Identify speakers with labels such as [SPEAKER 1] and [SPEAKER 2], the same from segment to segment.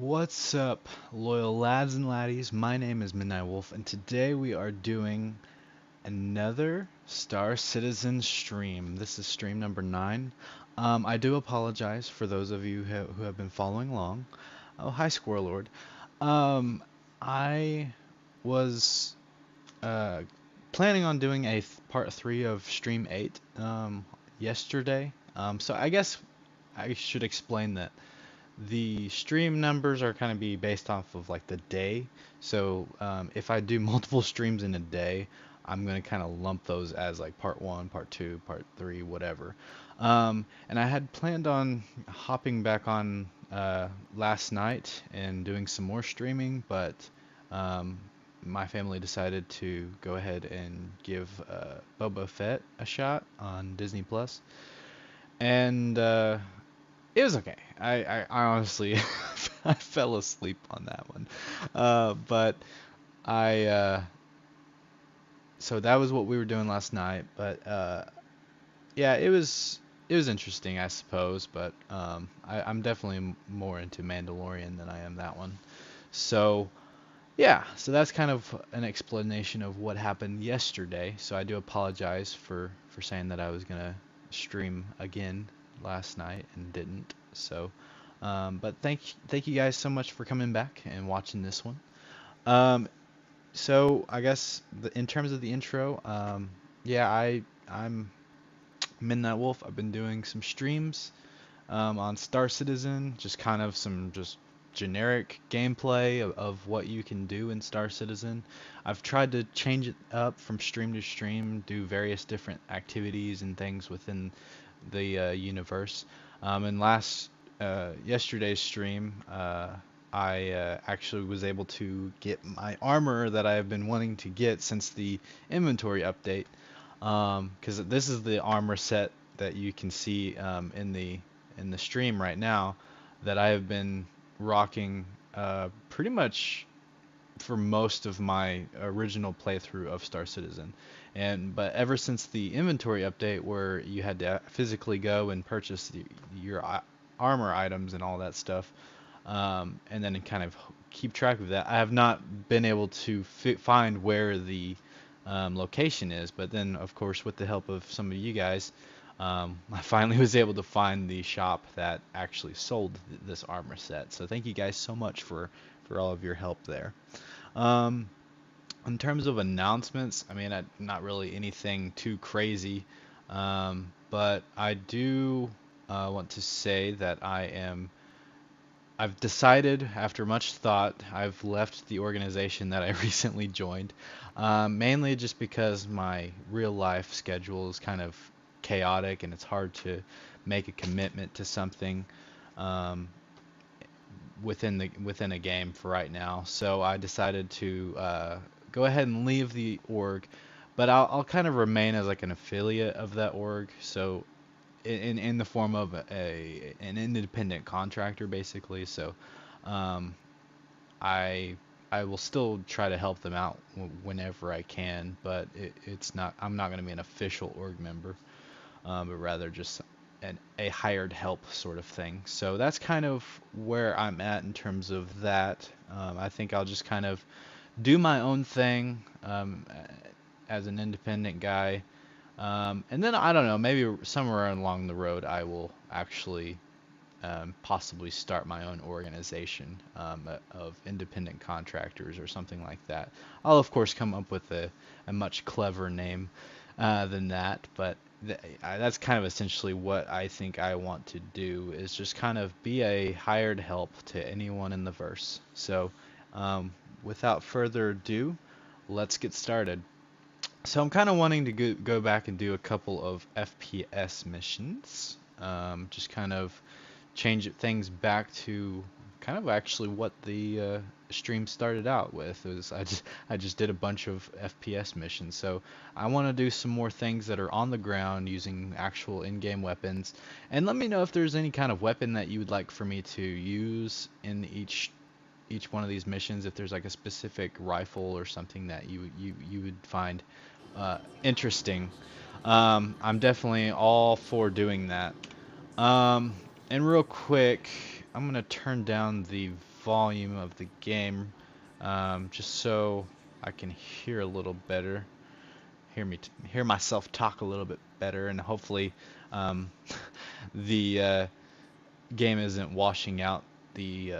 [SPEAKER 1] What's up, loyal lads and laddies? My name is Midnight Wolf, and today we are doing another Star Citizen stream. This is stream number 9. I do apologize for those of you who have been following along. Oh, hi, Squirrel Lord. I was uh, planning on doing a part 3 of stream 8 yesterday. So I guess I should explain that. The stream numbers are kind of be based off of like the day. So if I do multiple streams in a day, I'm going to kind of lump those as like part 1, part 2, part 3, whatever. And I had planned on hopping back on last night and doing some more streaming, but um, my family decided to go ahead and give Boba Fett a shot on Disney Plus. And it was okay. I honestly I fell asleep on that one. But I so that was what we were doing last night. But yeah, it was interesting, I suppose. But I'm definitely more into Mandalorian than I am that one. So yeah, so that's kind of an explanation of what happened yesterday. So I do apologize for saying that I was gonna stream again last night and didn't. So, but thank you guys so much for coming back and watching this one. Um, so I guess in terms of the intro, yeah, I'm Midnight Wolf. I've been doing some streams on Star Citizen, just kind of some just generic gameplay of what you can do in Star Citizen. I've tried to change it up from stream to stream, do various different activities and things within the universe. And yesterday's stream, I actually was able to get my armor that I have been wanting to get since the inventory update. Because this is the armor set that you can see in the stream right now that I have been rocking pretty much for most of my original playthrough of Star Citizen. But ever since the inventory update where you had to physically go and purchase your armor items and all that stuff, and then kind of keep track of that, I have not been able to find where the location is. But then, of course, with the help of some of you guys, I finally was able to find the shop that actually sold this armor set. So thank you guys so much for all of your help there. Um, in terms of announcements, I mean, not really anything too crazy, but I do want to say that I've decided after much thought, I've left the organization that I recently joined, mainly just because my real life schedule is kind of chaotic and it's hard to make a commitment to something um, within a game for right now. So I decided to go ahead and leave the org, but I'll kind of remain as like an affiliate of that org. So in the form of an independent contractor basically. So um, I I will still try to help them out whenever I can, but it's not I'm not going to be an official org member, but rather just a hired help sort of thing. So that's kind of where I'm at in terms of that. I think I'll just kind of do my own thing as an independent guy. And then I don't know, maybe somewhere along the road I will actually possibly start my own organization of independent contractors or something like that. I'll of course come up with a much clever name than that, but that's kind of essentially what I think I want to do is just kind of be a hired help to anyone in the verse. So without further ado, let's get started. So I'm kind of wanting to go back and do a couple of FPS missions. Just kind of change things back to kind of actually what the stream started out with. It was I just did a bunch of FPS missions. So I want to do some more things that are on the ground using actual in-game weapons. And let me know if there's any kind of weapon that you would like for me to use in each one of these missions. If there's like a specific rifle or something that you would find interesting. I'm definitely all for doing that. Um, and real quick, I'm gonna turn down the volume of the game, just so I can hear a little better, hear myself talk a little bit better, and hopefully um, the game isn't washing out the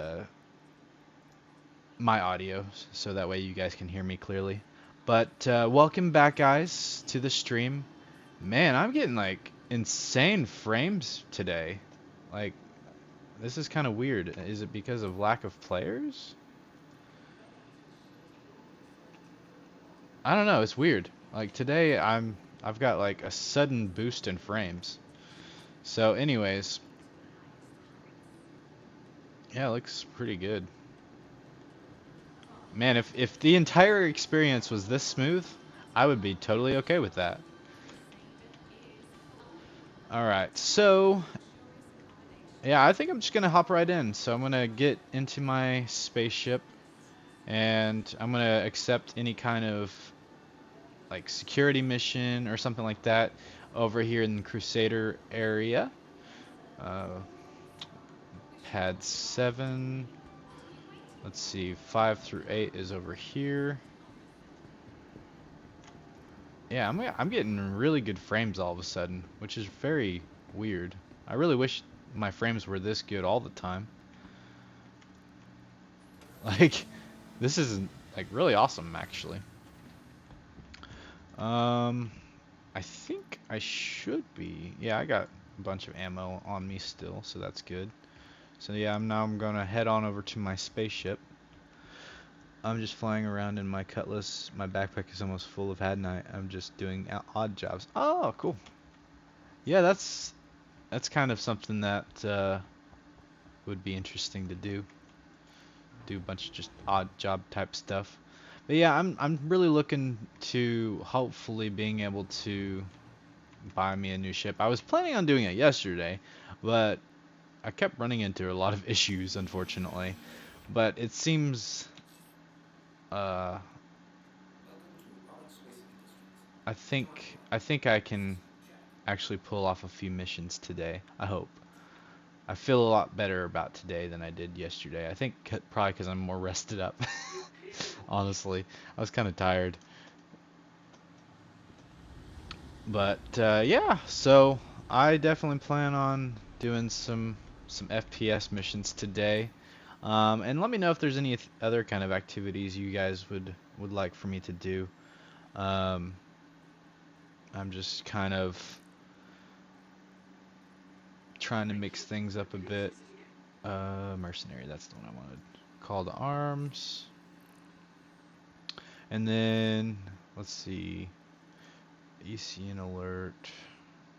[SPEAKER 1] my audio, so that way you guys can hear me clearly. But welcome back, guys, to the stream. Man, I'm getting like insane frames today. Like, this is kind of weird. Is it because of lack of players? I don't know. It's weird. Like today, I've got like a sudden boost in frames. So, anyways, yeah, it looks pretty good. Man, if the entire experience was this smooth, I would be totally okay with that. Alright, so yeah, I think I'm just gonna hop right in. So I'm gonna get into my spaceship and I'm gonna accept any kind of like security mission or something like that over here in the Crusader area. Pad 7. Let's see, 5 through 8 is over here. Yeah, I'm getting really good frames all of a sudden, which is very weird. I really wish my frames were this good all the time. Like, this is like really awesome actually. I think I should be. Yeah, I got a bunch of ammo on me still, so that's good. So yeah, I'm gonna head on over to my spaceship. I'm just flying around in my Cutlass. My backpack is almost full of Had Night. I'm just doing odd jobs. Oh, cool. Yeah, that's kind of something that would be interesting to do. Do a bunch of just odd job type stuff. But yeah, I'm really looking to hopefully being able to buy me a new ship. I was planning on doing it yesterday, but I kept running into a lot of issues, unfortunately. But it seems I think I can actually pull off a few missions today. I hope. I feel a lot better about today than I did yesterday. I think probably because I'm more rested up. Honestly, I was kind of tired. But yeah, so I definitely plan on doing some FPS missions today. And let me know if there's any other kind of activities you guys would like for me to do. I'm just kind of trying to mix things up a bit. Mercenary, that's the one I wanted. Call to arms. And then, let's see. ECN alert.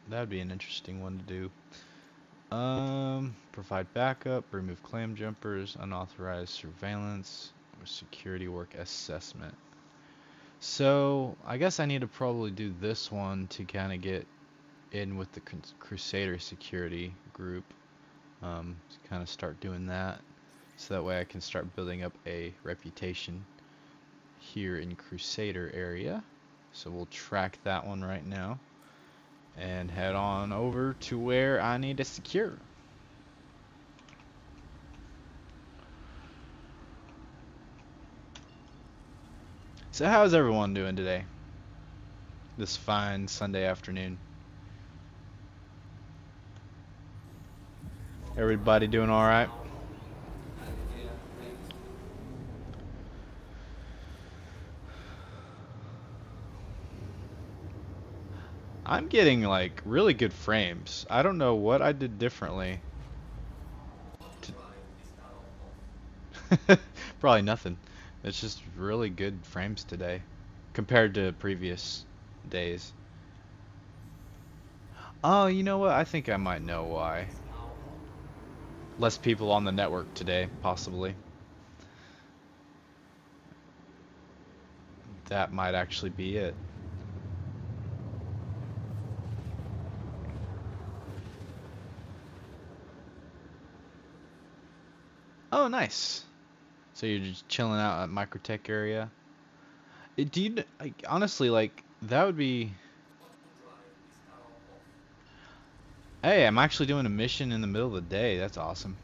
[SPEAKER 1] That'd be an interesting one to do. Provide backup, remove clam jumpers, unauthorized surveillance, or security work assessment. So, I guess I need to probably do this one to kind of get in with the Crusader security group. To kind of start doing that. So that way I can start building up a reputation here in Crusader area. So we'll track that one right now. And head on over to where I need to secure. So how's everyone doing today? This fine Sunday afternoon. Everybody doing alright? I'm getting like really good frames. I don't know what I did differently. Probably nothing. It's just really good frames today compared to previous days. Oh, you know what? I think I might know why. Less people on the network today, possibly. That might actually be it. Oh, nice. So you're just chilling out at Microtech area. Do you like, honestly, like that would be? Hey, I'm actually doing a mission in the middle of the day. That's awesome.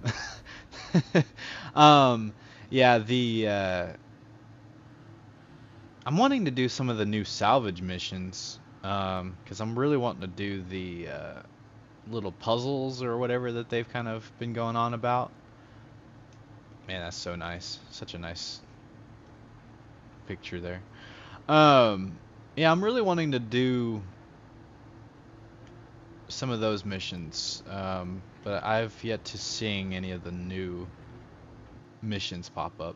[SPEAKER 1] Yeah, I'm wanting to do some of the new salvage missions, 'cause I'm really wanting to do the little puzzles or whatever that they've kind of been going on about. Man, that's so nice. Such a nice picture there. Um, yeah, I'm really wanting to do some of those missions, but I've yet to seeing any of the new missions pop up.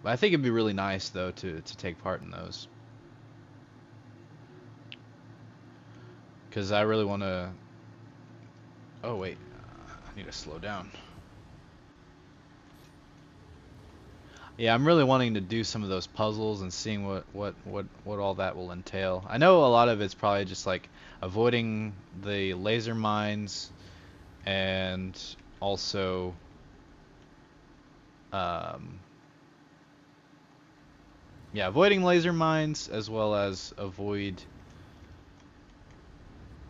[SPEAKER 1] But I think it'd be really nice though to take part in those, because I really want to. Oh wait, I need to slow down. Yeah, I'm really wanting to do some of those puzzles and seeing what all that will entail. I know a lot of it's probably just like avoiding the laser mines and also um, yeah, avoiding laser mines as well as avoid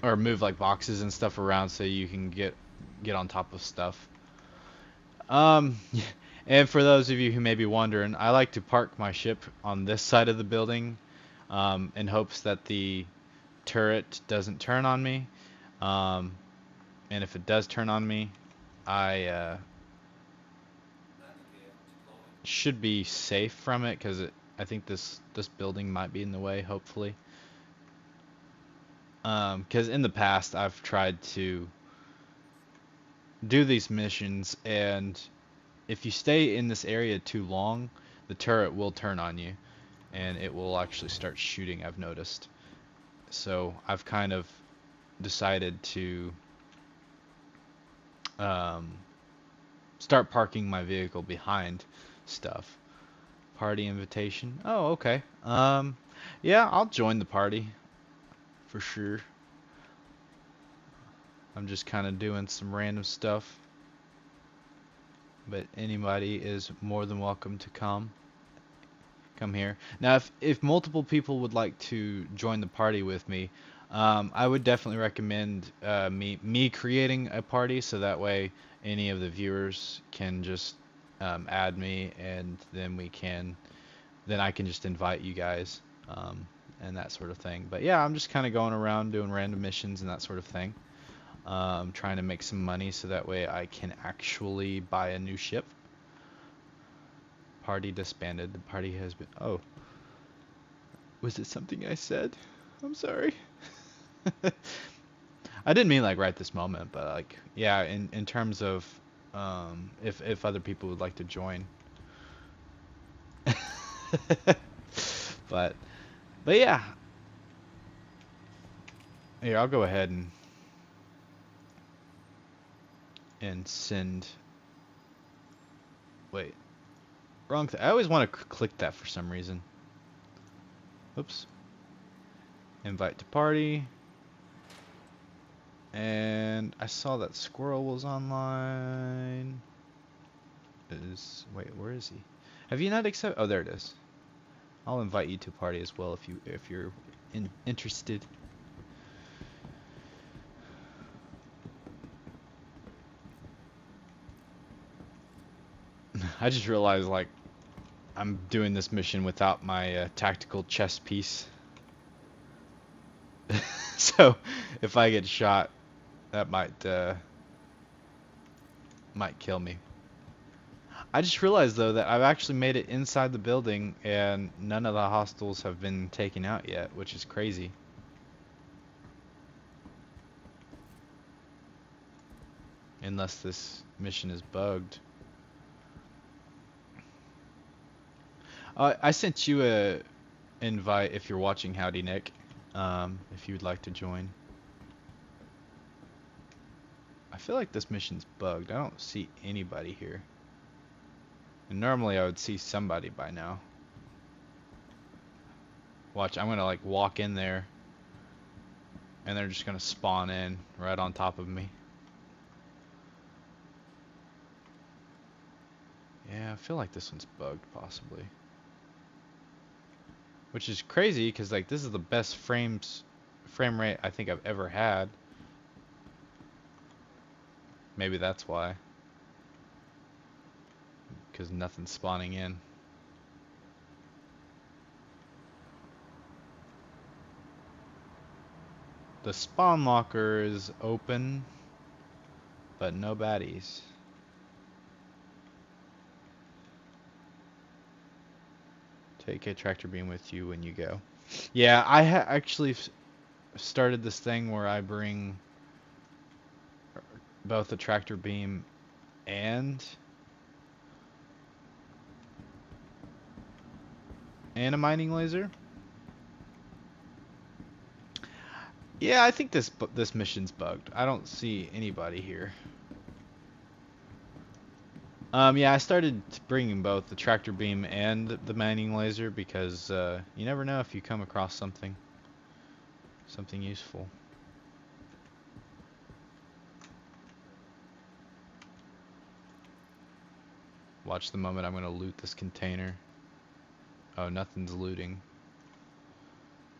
[SPEAKER 1] or move like boxes and stuff around so you can get on top of stuff. Um, and for those of you who may be wondering, I like to park my ship on this side of the building, in hopes that the turret doesn't turn on me. Um, and if it does turn on me, I should be safe from it because I think this building might be in the way, hopefully. Because in the past I've tried to do these missions, and if you stay in this area too long, the turret will turn on you, and it will actually start shooting, I've noticed. So I've kind of decided to um, start parking my vehicle behind stuff. Party invitation. Oh, okay. Yeah, I'll join the party for sure. I'm just kind of doing some random stuff, but anybody is more than welcome to come here. Now, if multiple people would like to join the party with me, I would definitely recommend me creating a party so that way any of the viewers can just add me, and then I can just invite you guys, and that sort of thing. But yeah, I'm just kind of going around doing random missions and that sort of thing. Trying to make some money so that way I can actually buy a new ship. Party disbanded. The party has been. Oh, was it something I said? I'm sorry. I didn't mean like right this moment, but like yeah, in terms of if other people would like to join. but but yeah, here I'll go ahead and send. Wait, wrong. I always want to click that for some reason. Oops. Invite to party. And I saw that Squirrel was online. Wait, where is he? Have you not accepted? Oh, there it is. I'll invite you to party as well if you're interested. I just realized like I'm doing this mission without my tactical chest piece. So if I get shot, that might kill me. I just realized though that I've actually made it inside the building and none of the hostiles have been taken out yet, which is crazy. Unless this mission is bugged. I sent you a invite if you're watching, Howdy Nick, if you'd like to join. I feel like this mission's bugged. I don't see anybody here. And normally I would see somebody by now. Watch, I'm gonna like walk in there and they're just gonna spawn in right on top of me. Yeah, I feel like this one's bugged possibly. Which is crazy because like this is the best frame rate I think I've ever had. Maybe that's why. because nothing's spawning in. The spawn locker is open, but no baddies. Take a tractor beam with you when you go. Yeah, I actually started this thing where I bring both a tractor beam and a mining laser. Yeah, I think this mission's bugged. I don't see anybody here. Yeah, I started bringing both the tractor beam and the mining laser because you never know if you come across something useful. Watch the moment I'm going to loot this container. Oh, nothing's looting.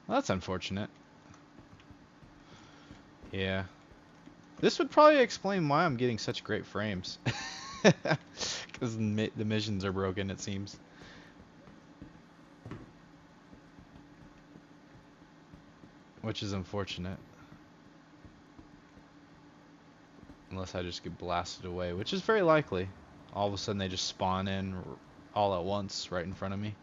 [SPEAKER 1] Well, that's unfortunate. Yeah. This would probably explain why I'm getting such great frames. Because the missions are broken, it seems. Which is unfortunate. Unless I just get blasted away, which is very likely. All of a sudden they just spawn in all at once right in front of me.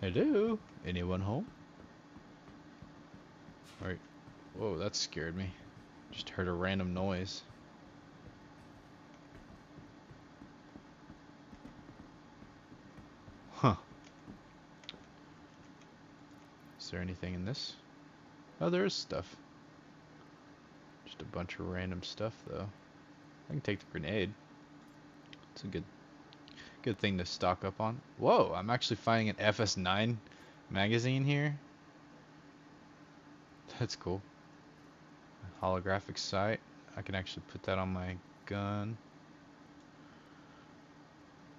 [SPEAKER 1] Hello? Anyone home? Alright. Whoa, that scared me. Just heard a random noise. Huh. Is there anything in this? Oh, there is stuff. Just a bunch of random stuff, though. I can take the grenade. It's a good thing to stock up on. Whoa, I'm actually finding an FS9 magazine here. That's cool. A holographic sight. I can actually put that on my gun.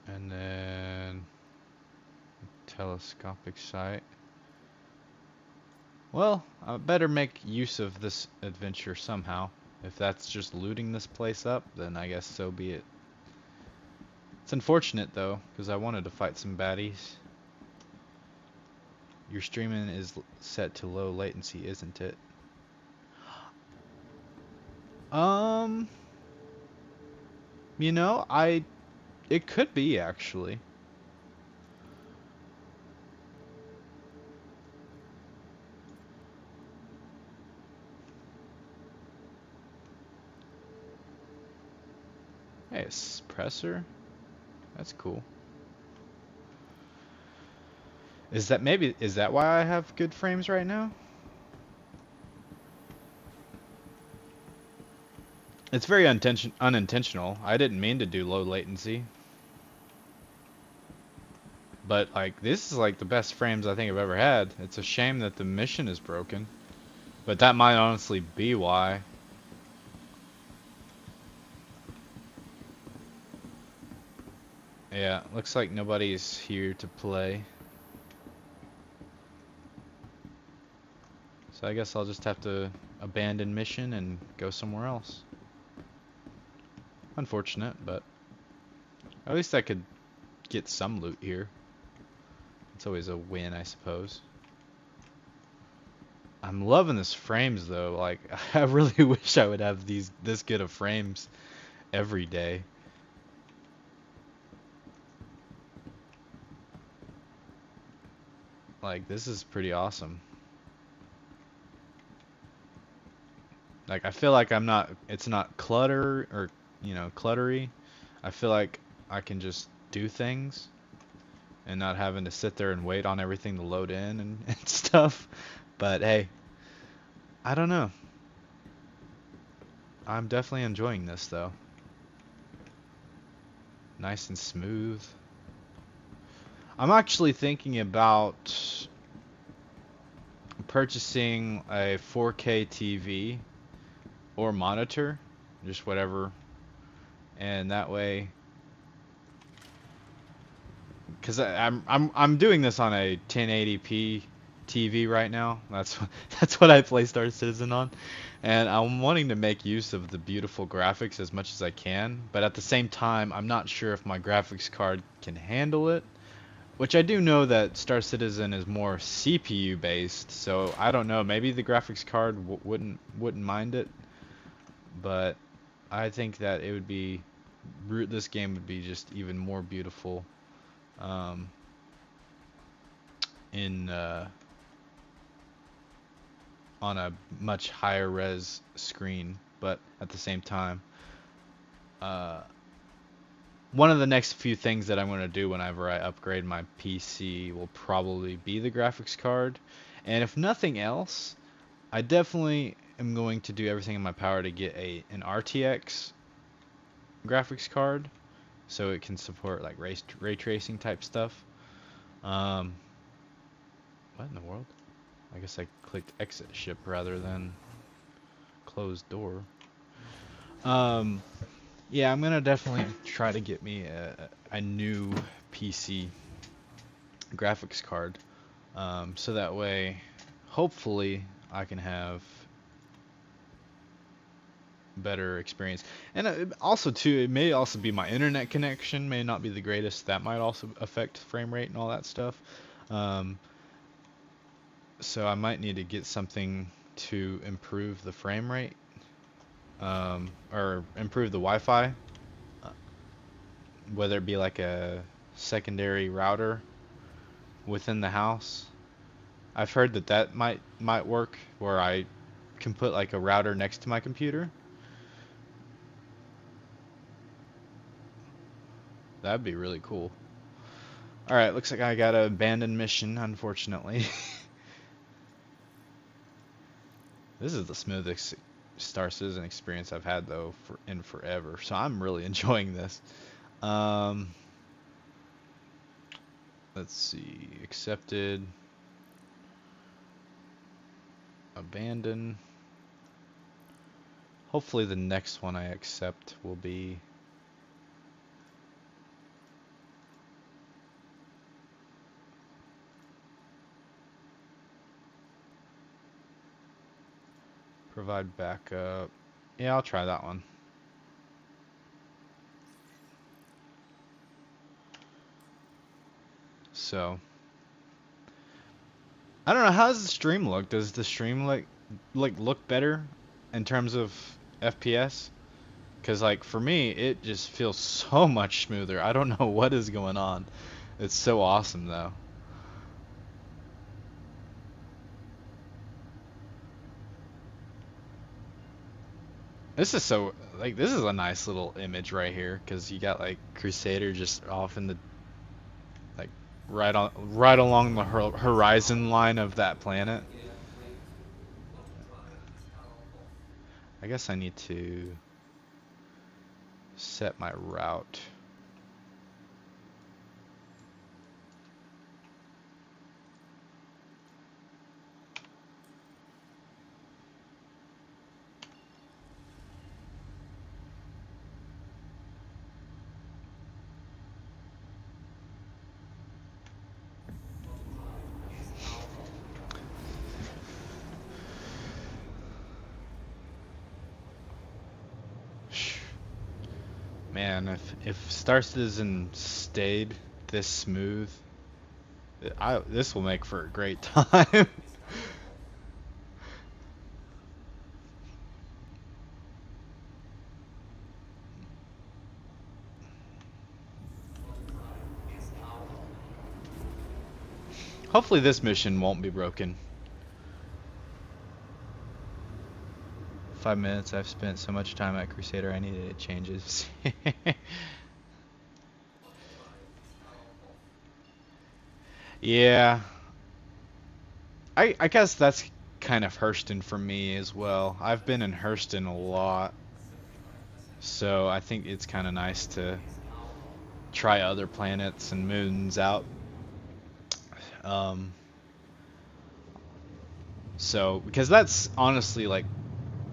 [SPEAKER 1] And then telescopic sight. Well, I better make use of this adventure somehow. If that's just looting this place up, then I guess so be it. It's unfortunate though, because I wanted to fight some baddies. Your streaming is set to low latency, isn't it? You know, it could be actually. Hey, a suppressor? That's cool. Is that why I have good frames right now? It's very unintentional. I didn't mean to do low latency. But like this is like the best frames I think I've ever had. It's a shame that the mission is broken. But that might honestly be why. Yeah, looks like nobody's here to play. So I guess I'll just have to abandon mission and go somewhere else. Unfortunate, but at least I could get some loot here. It's always a win, I suppose. I'm loving this frames though. Like I really wish I would have this good of frames every day. Like this is pretty awesome. Like I feel like it's not clutter or cluttery. I feel like I can just do things and not having to sit there and wait on everything to load in and stuff. But hey, I don't know. I'm definitely enjoying this though. Nice and smooth. I'm actually thinking about purchasing a 4K TV or monitor, just whatever, and that way, because I'm doing this on a 1080p TV right now. That's what I play Star Citizen on, and I'm wanting to make use of the beautiful graphics as much as I can. But at the same time, I'm not sure if my graphics card can handle it. Which I do know that Star Citizen is more CPU based, so I don't know. Maybe the graphics card wouldn't mind it, but I think that it would be this game would be just even more beautiful um, in on a much higher res screen. But at the same time, uh, one of the next few things that I'm going to do whenever I upgrade my PC will probably be the graphics card. And if nothing else, I definitely am going to do everything in my power to get an RTX graphics card so it can support like ray tracing type stuff. Um, what in the world? I guess I clicked exit ship rather than close door. Yeah, I'm gonna definitely try to get me a new PC graphics card, so that way, hopefully, I can have better experience. And also too, it may also be my internet connection may not be the greatest. That might also affect frame rate and all that stuff. Um, so I might need to get something to improve the frame rate, or improve the Wi-Fi, uh, whether it be like a secondary router within the house. I've heard that might work where I can put like a router next to my computer. That'd be really cool. Alright, looks like I got an abandoned mission, unfortunately. This is the smoothest Star Citizen experience I've had, though, in forever. So I'm really enjoying this. Um, let's see. Accepted. Abandon. Hopefully the next one I accept will be... Provide backup. Yeah, I'll try that one. So, I don't know, how does the stream look? Does the stream like look better in terms of FPS? Because like for me, it just feels so much smoother. I don't know what is going on. It's so awesome though. This is so like this is a nice little image right here because you got like Crusader just off in the like right along the horizon line of that planet. I guess I need to set my route. Man, if Star Citizen stayed this smooth, this will make for a great time. Hopefully this mission won't be broken. 5 minutes. I've spent so much time at Crusader. I needed it changes. Yeah. I guess that's kind of Hurston for me as well. I've been in Hurston a lot. So I think it's kind of nice to try other planets and moons out. Um, so, because that's honestly like,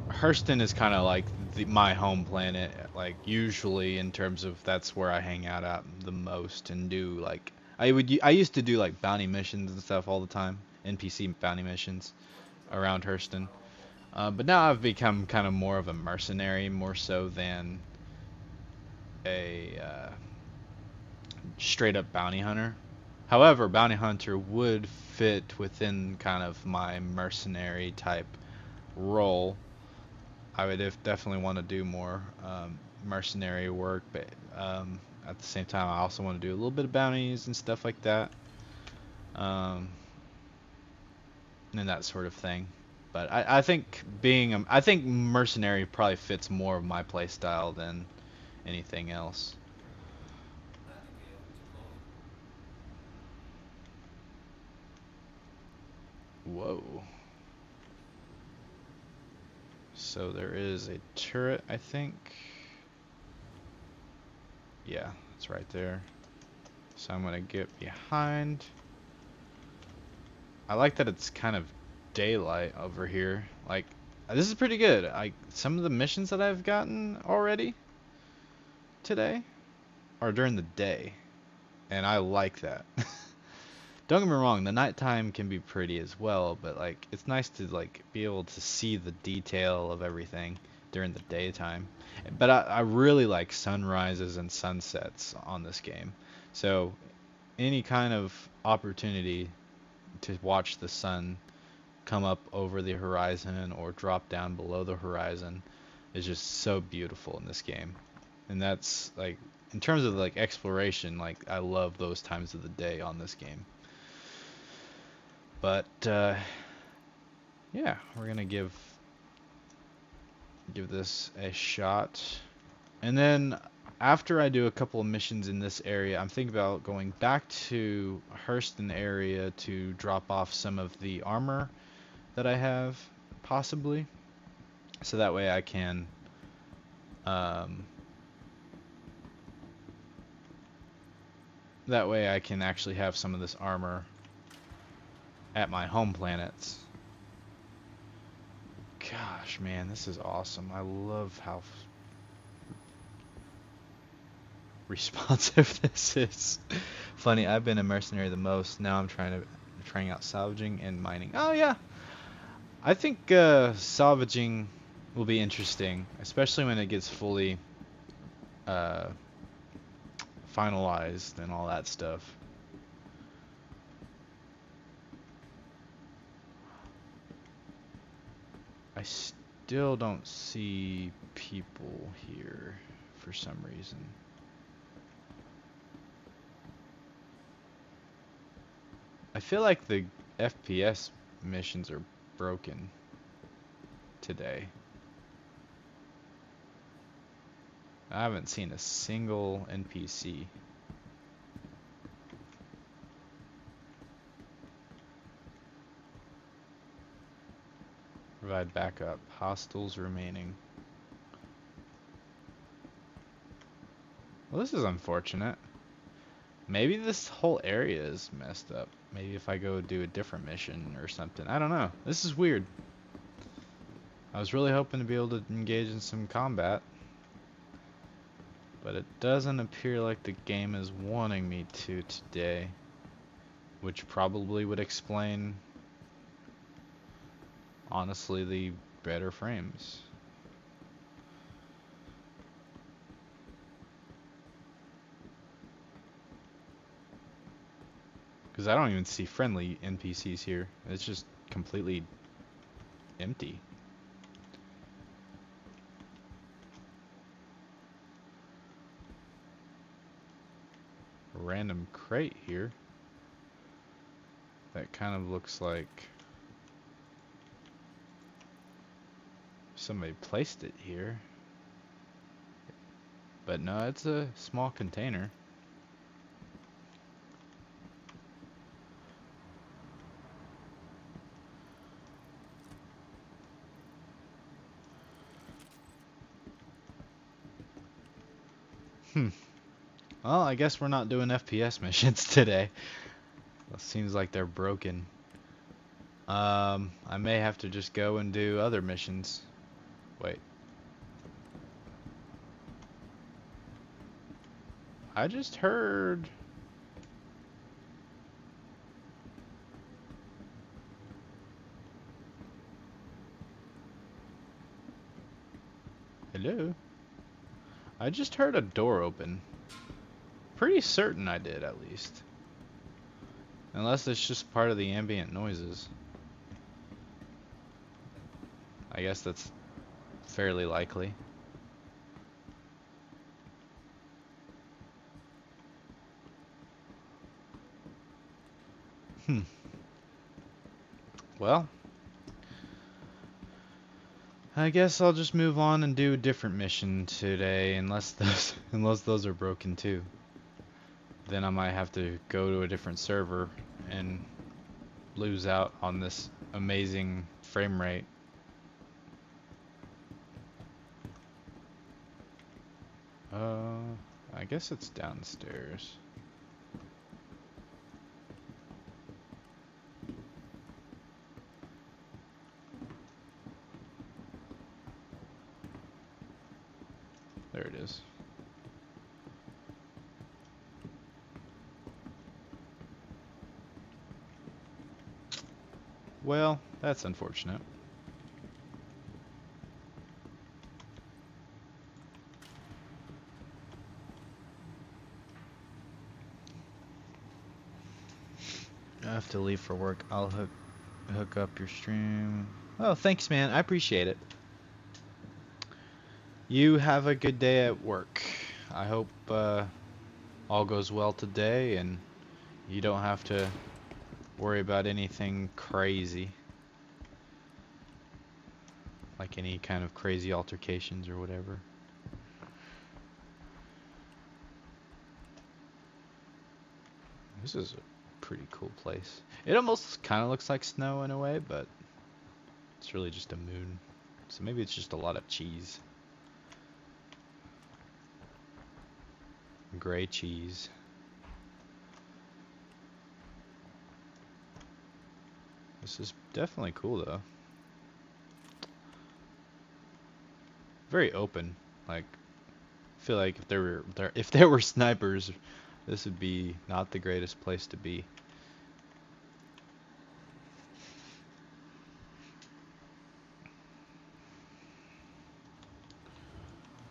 [SPEAKER 1] Hurston is kind of like my home planet, like usually in terms of that's where I hang out at the most and do like, I used to do like bounty missions and stuff all the time NPC bounty missions around Hurston. But now I've become kind of more of a mercenary, more so than a straight up bounty hunter. However, bounty hunter would fit within kind of my mercenary type role. I would definitely want to do more mercenary work, but at the same time, I also want to do a little bit of bounties and stuff like that, um, and that sort of thing. But I think I think mercenary probably fits more of my playstyle than anything else. Whoa. So there is a turret, I think. Yeah, it's right there. So I'm gonna get behind. I like that it's kind of daylight over here. Like, this is pretty good. Some of the missions that I've gotten already today are during the day, and I like that. Don't get me wrong, the nighttime can be pretty as well, but like it's nice to like be able to see the detail of everything during the daytime. But I really like sunrises and sunsets on this game. So any kind of opportunity to watch the sun come up over the horizon or drop down below the horizon is just so beautiful in this game. And that's like in terms of like exploration, like I love those times of the day on this game. But yeah, we're gonna give this a shot. And then after I do a couple of missions in this area, I'm thinking about going back to Hurston area to drop off some of the armor that I have, possibly. So that way I can um, actually have some of this armor at my home planets. Gosh, man, this is awesome. I love how responsive this is. Funny, I've been a mercenary the most. Now I'm trying out salvaging and mining. Oh yeah, I think salvaging will be interesting, especially when it gets fully uh, finalized and all that stuff. I still don't see people here for some reason. I feel like the FPS missions are broken today. I haven't seen a single NPC. Provide backup. Hostiles remaining. Well, this is unfortunate. Maybe this whole area is messed up. Maybe if I go do a different mission or something. I don't know. This is weird. I was really hoping to be able to engage in some combat, but it doesn't appear like the game is wanting me to today, which probably would explain, honestly, the better frames. Because I don't even see friendly NPCs here. It's just completely empty. A random crate here. That kind of looks like somebody placed it here. But no, it's a small container. Well, I guess we're not doing FPS missions today. It seems like they're broken. I may have to just go and do other missions. Wait. I just heard... Hello? I just heard a door open. Pretty certain I did, at least. Unless it's just part of the ambient noises. I guess that's fairly likely. Well, I guess I'll just move on and do a different mission today, unless those are broken too. Then I might have to go to a different server and lose out on this amazing frame rate. I guess it's downstairs. There it is. Well, that's unfortunate. I have to leave for work. I'll hook up your stream. Oh, thanks, man. I appreciate it. You have a good day at work. I hope all goes well today and you don't have to worry about anything crazy. Like any kind of crazy altercations or whatever. This is a pretty cool place. It almost kind of looks like snow in a way, but it's really just a moon. So maybe it's just a lot of cheese. Gray cheese. This is definitely cool though. Very open. Like, I feel like if there were snipers, this would be not the greatest place to be.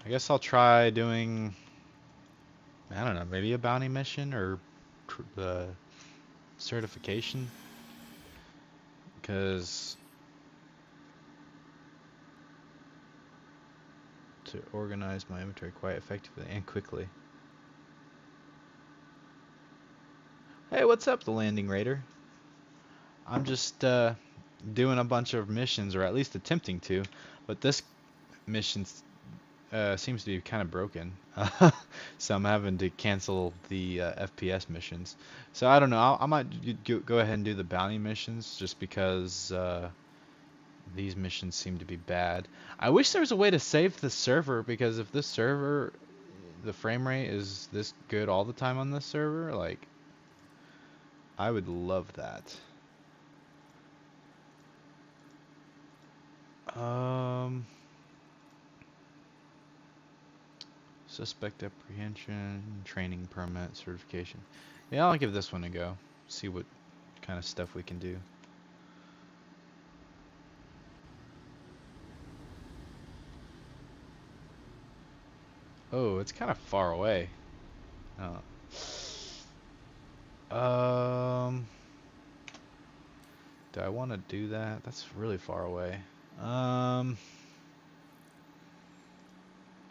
[SPEAKER 1] I guess I'll try doing, I don't know, maybe a bounty mission or the certification. Because to organize my inventory quite effectively and quickly. Hey, what's up, the Landing Raider? I'm just doing a bunch of missions, or at least attempting to, but this mission seems to be kind of broken. So I'm having to cancel the FPS missions. So I don't know, I might go ahead and do the bounty missions just because these missions seem to be bad. I wish there was a way to save the server, because if this server, the frame rate is this good all the time on this server, like, I would love that. Suspect apprehension, training permit, certification. Yeah, I'll give this one a go. See what kind of stuff we can do. Oh, it's kind of far away. Oh. Do I want to do that? That's really far away.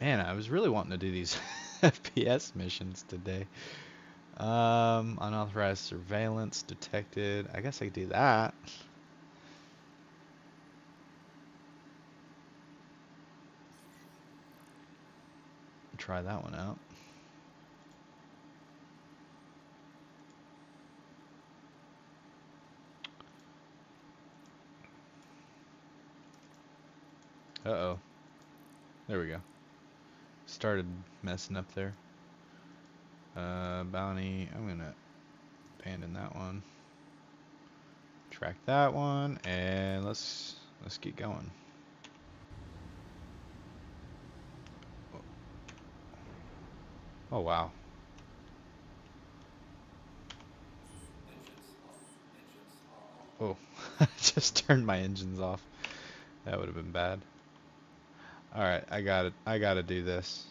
[SPEAKER 1] Man, I was really wanting to do these FPS missions today. Unauthorized surveillance detected. I guess I could do that. Try that one out. Uh-oh. There we go. Started messing up there. Bounty. I'm gonna abandon that one. Track that one, and let's get going. Oh wow. Oh, I just turned my engines off. That would have been bad. Alright, I gotta do this.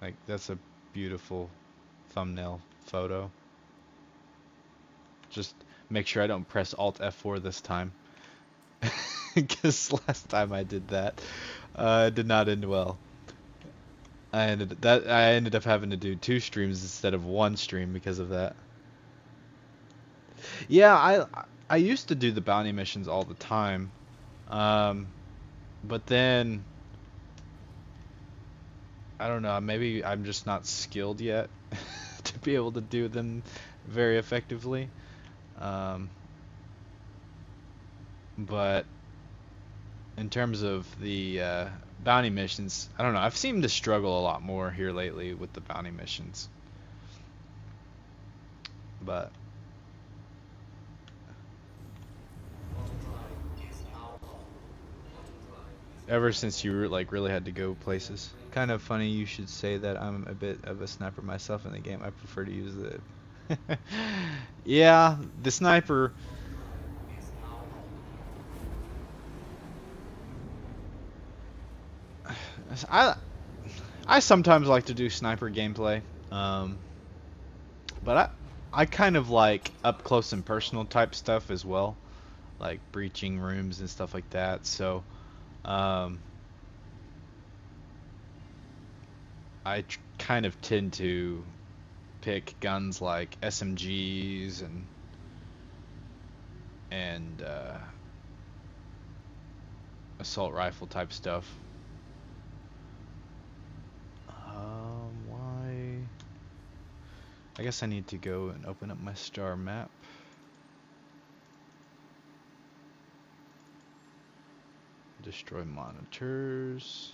[SPEAKER 1] Like, that's a beautiful thumbnail photo. Just make sure I don't press Alt F4 this time. Because last time I did that, it did not end well. I ended up having to do 2 streams instead of 1 stream because of that. Yeah, I used to do the bounty missions all the time. But then I don't know, maybe I'm just not skilled yet to be able to do them very effectively. Um, but in terms of the bounty missions, I don't know. I've seemed to struggle a lot more here lately with the bounty missions. But ever since you like really had to go places. Kind of funny you should say that. I'm a bit of a sniper myself in the game. I prefer to use the yeah, the sniper. I I sometimes like to do sniper gameplay. Um, but I kind of like up close and personal type stuff as well, like breaching rooms and stuff like that. So um, kind of tend to pick guns like SMGs and assault rifle type stuff. Why? I guess I need to go and open up my star map. Destroy monitors.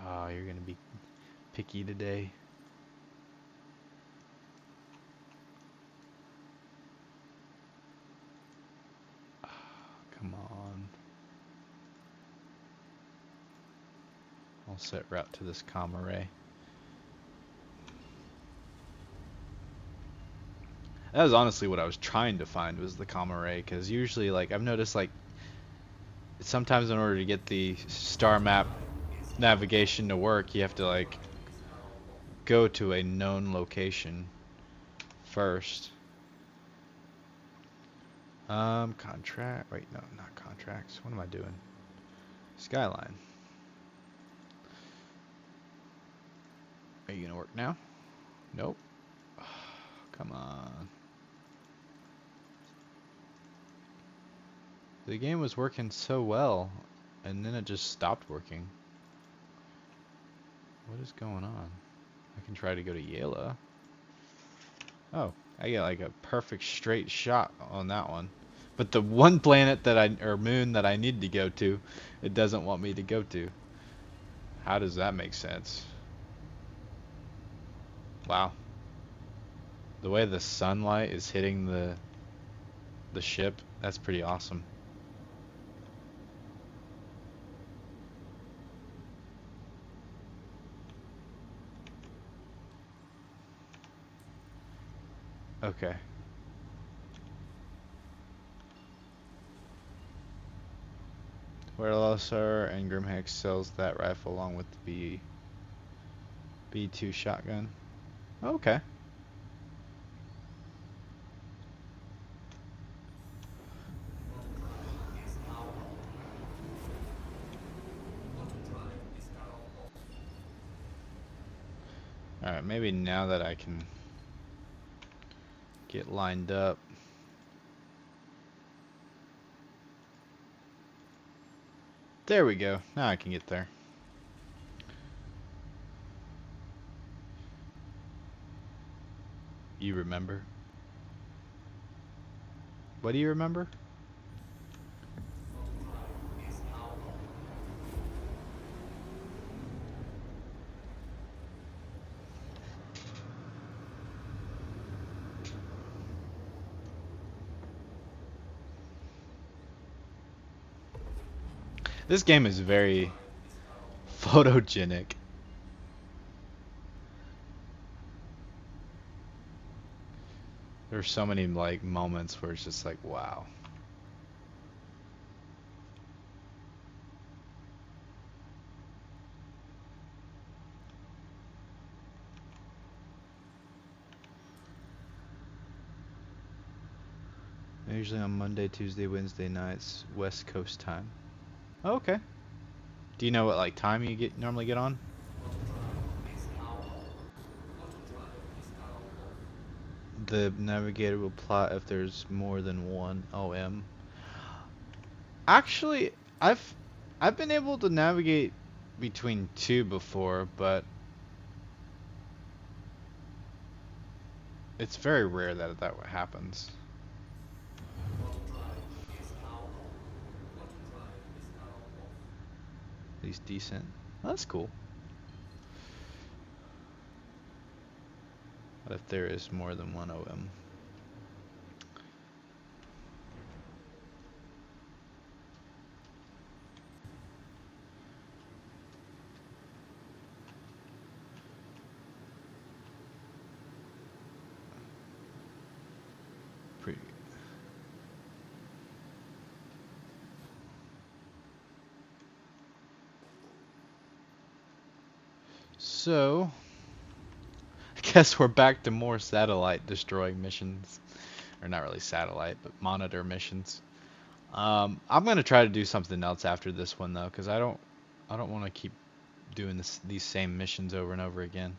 [SPEAKER 1] Oh, you're gonna be picky today. Oh, come on. I'll set route to this comm array. That was honestly what I was trying to find, was the comm array, because usually, like, I've noticed, like, sometimes in order to get the star map navigation to work, you have to, like, go to a known location first. Contract, wait, no, not contracts. What am I doing? Skyline. Are you gonna work now? Nope. Come on. The game was working so well, and then it just stopped working. What is going on? I can try to go to Yela. Oh, I get like a perfect straight shot on that one. But the one planet or moon that I need to go to, it doesn't want me to go to. How does that make sense? Wow. The way the sunlight is hitting the ship, that's pretty awesome. Okay. Whereloser and Grimhex sells that rifle along with the B2 shotgun. Okay. Alright, maybe now that I can get lined up. There we go. Now I can get there. You remember? What do you remember? This game is very photogenic. There's so many like moments where it's just like, wow. Usually on Monday, Tuesday, Wednesday nights, West Coast time. Oh, okay. Do you know what like time you normally get on? The navigator will plot if there's more than one OM. Actually, I've been able to navigate between two before, but it's very rare that happens. At least decent. Well, that's cool. What if there is more than one OM? Pretty. So, I guess we're back to more satellite destroying missions. Or not really satellite, but monitor missions. I'm gonna try to do something else after this one though, because I don't want to keep doing these same missions over and over again.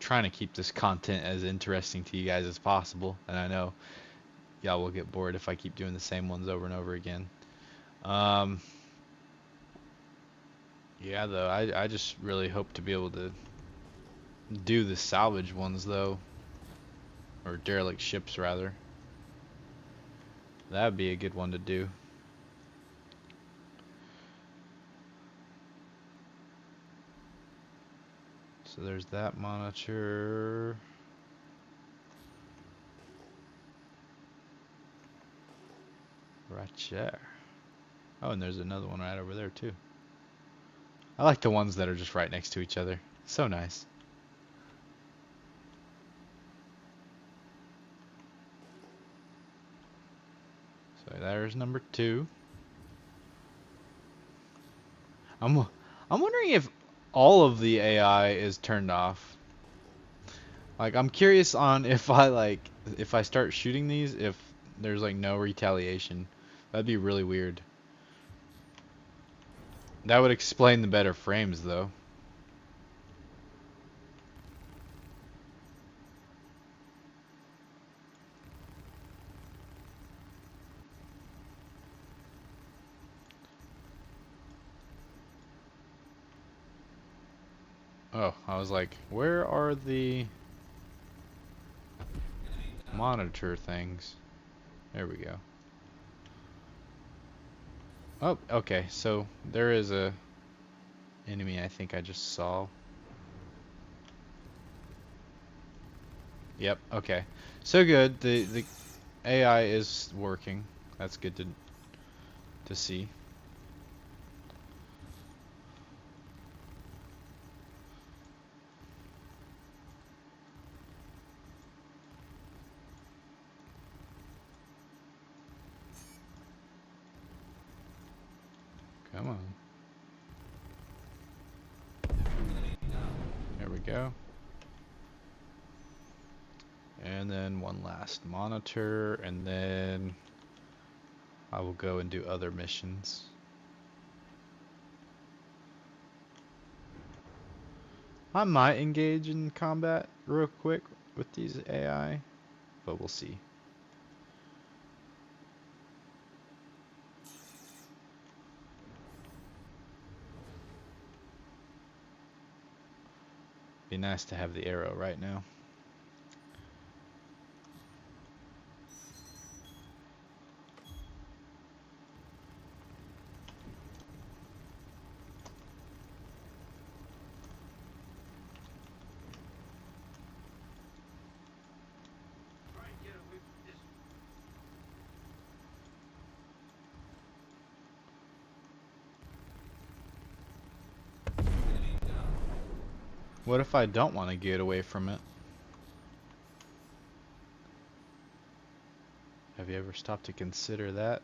[SPEAKER 1] Trying to keep this content as interesting to you guys as possible, and I know y'all will get bored if I keep doing the same ones over and over again. Yeah, though, I just really hope to be able to do the salvage ones though, or derelict ships rather. That'd be a good one to do. So there's that monitor. Right there. Oh, and there's another one right over there too. I like the ones that are just right next to each other. So nice. So there's number 2. I'm wondering if all of the AI is turned off. Like, I'm curious on if I start shooting these, if there's like no retaliation. That'd be really weird. That would explain the better frames though. Oh, I was like, where are the monitor things? There we go. Oh, okay, so there is a enemy I think I just saw. Yep, okay. So good, the AI is working. That's good to see. Come on. There we go. And then one last monitor, and then I will go and do other missions. I might engage in combat real quick with these AI, but we'll see. Be nice to have the arrow right now. What if I don't want to get away from it? Have you ever stopped to consider that?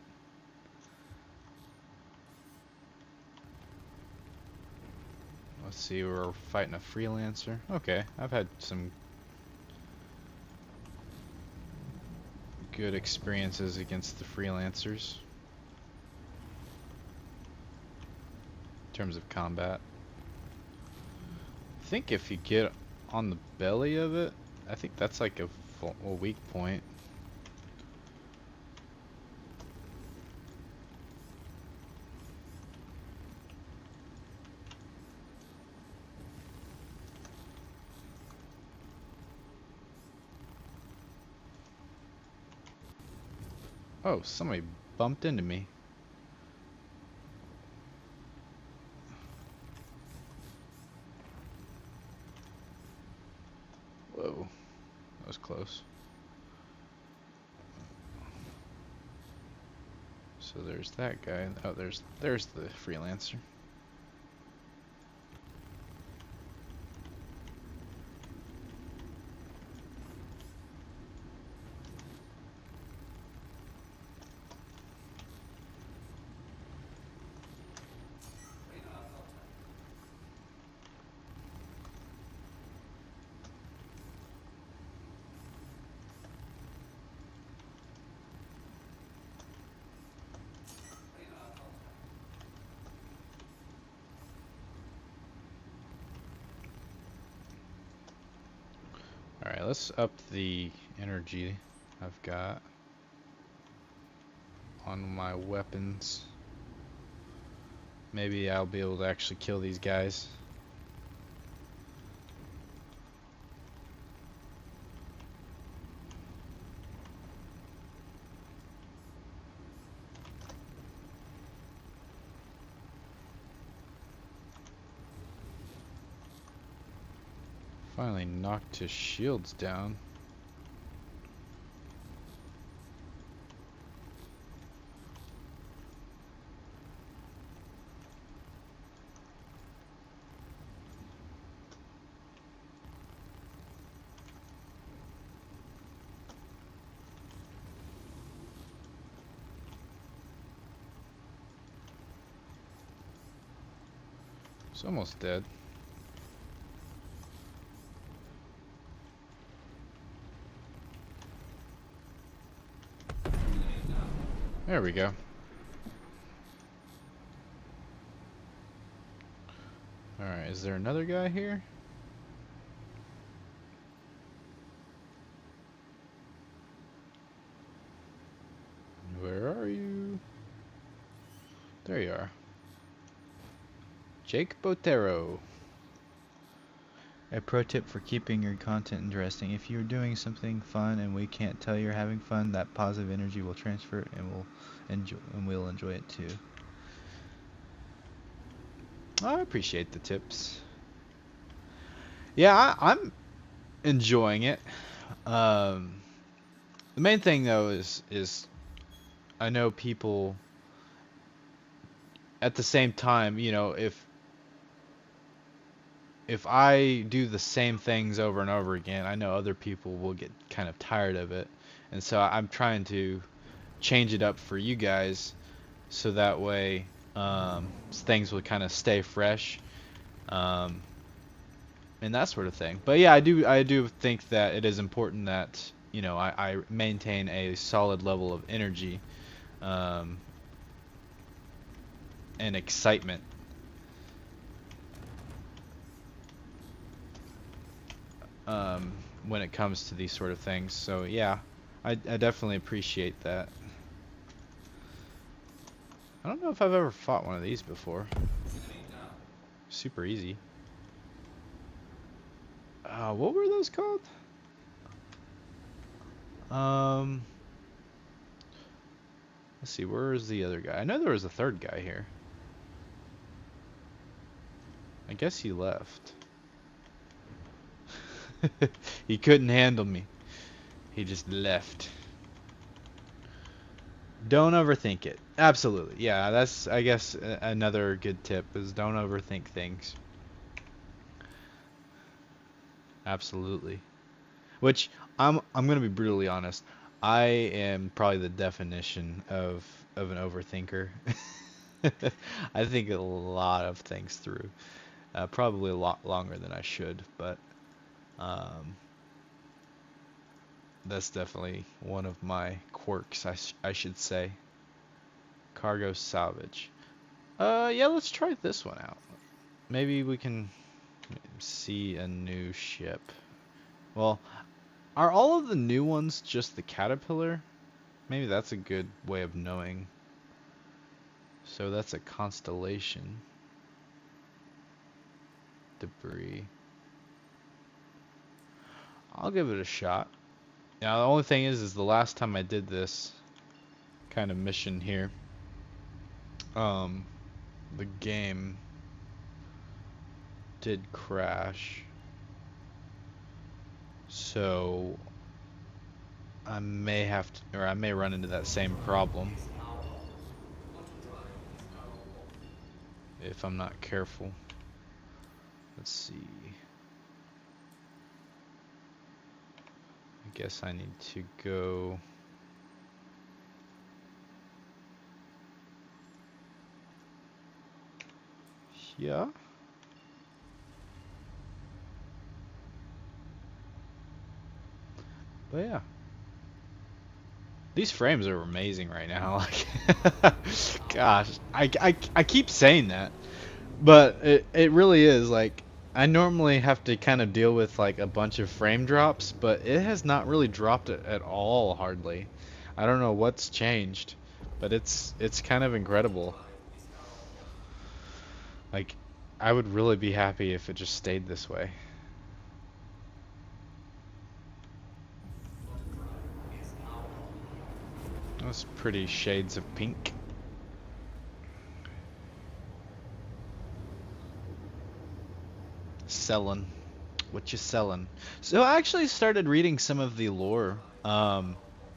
[SPEAKER 1] Let's see, we're fighting a freelancer. Okay, I've had some good experiences against the freelancers in terms of combat. I think if you get on the belly of it, I think that's like a weak point. Oh, somebody bumped into me. Whoa, that was close. So there's that guy. Oh, there's the freelancer. Alright, let's up the energy I've got on my weapons. Maybe I'll be able to actually kill these guys. Finally knocked his shields down. He's almost dead. There we go. Alright, is there another guy here? Where are you? There you are. Jake Botero.
[SPEAKER 2] A pro tip for keeping your content interesting: if you're doing something fun and we can't tell you're having fun, that positive energy will transfer and we'll enjoy it too.
[SPEAKER 1] I appreciate the tips. Yeah, I'm enjoying it. The main thing though is I know people at the same time, you know, if I do the same things over and over again, I know other people will get kind of tired of it. And so I'm trying to change it up for you guys so that way things will kind of stay fresh and that sort of thing. But yeah, I do think that it is important that, you know, I maintain a solid level of energy and excitement. When it comes to these sort of things. So yeah, I definitely appreciate that. I don't know if I've ever fought one of these before. Super easy. What were those called? Let's see, where is the other guy? I know there was a third guy here. I guess he left. He couldn't handle me. He just left. Don't overthink it. Absolutely. Yeah, that's, I guess, another good tip is don't overthink things. Absolutely. Which I'm gonna be brutally honest. I am probably the definition of an overthinker. I think a lot of things through. Probably a lot longer than I should, but That's definitely one of my quirks, I should say. Cargo salvage. Yeah, let's try this one out. Maybe we can see a new ship. Well, are all of the new ones just the caterpillar? Maybe that's a good way of knowing. So that's a constellation. Debris. I'll give it a shot. Now the only thing is the last time I did this kind of mission here, the game did crash. So I may have to, or I may run into that same problem if I'm not careful. Let's see. I guess I need to go. Yeah. But yeah. These frames are amazing right now. Like, gosh, I keep saying that, but it really is. Like, I normally have to kind of deal with like a bunch of frame drops, but it has not really dropped it at all, hardly. I don't know what's changed, but it's kind of incredible. Like, I would really be happy if it just stayed this way. Those pretty shades of pink. Selling. What you selling? So I actually started reading some of the lore,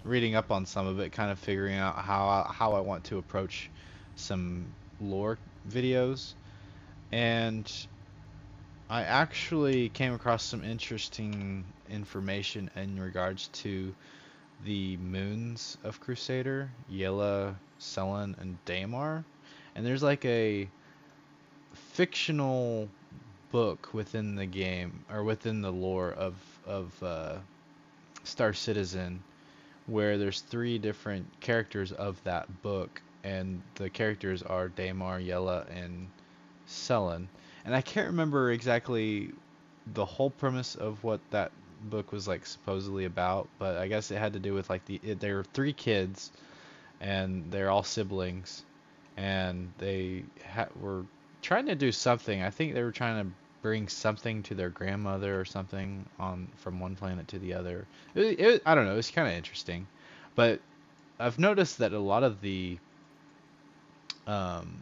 [SPEAKER 1] reading up on some of it, kind of figuring out how I want to approach some lore videos, and I actually came across some interesting information in regards to the moons of Crusader, Yela, Selen, and Daimar, and there's like a fictional book within the game or within the lore of Star Citizen, where there's three different characters of that book, and the characters are Daimar, Yela, and Selen. And I can't remember exactly the whole premise of what that book was like supposedly about, but I guess it had to do with like there were three kids, and they're all siblings, and they were trying to do something. I think they were trying to bring something to their grandmother or something on from one planet to the other. I don't know. It's kind of interesting, but I've noticed that a lot of the um,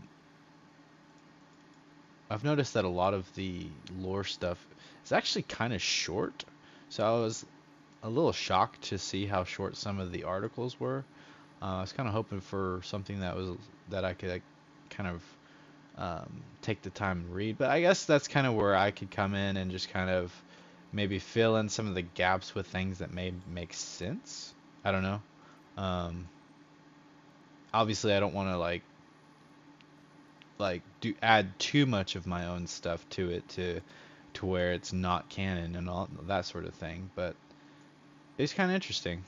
[SPEAKER 1] I've noticed that a lot of the lore stuff is actually kind of short. So I was a little shocked to see how short some of the articles were. I was kind of hoping for something that I could kind of take the time and read. But I guess that's kind of where I could come in and just kind of maybe fill in some of the gaps with things that may make sense. I don't know. Um, Obviously, I don't want to like do add too much of my own stuff to it to where it's not canon and all that sort of thing. But it's kind of interesting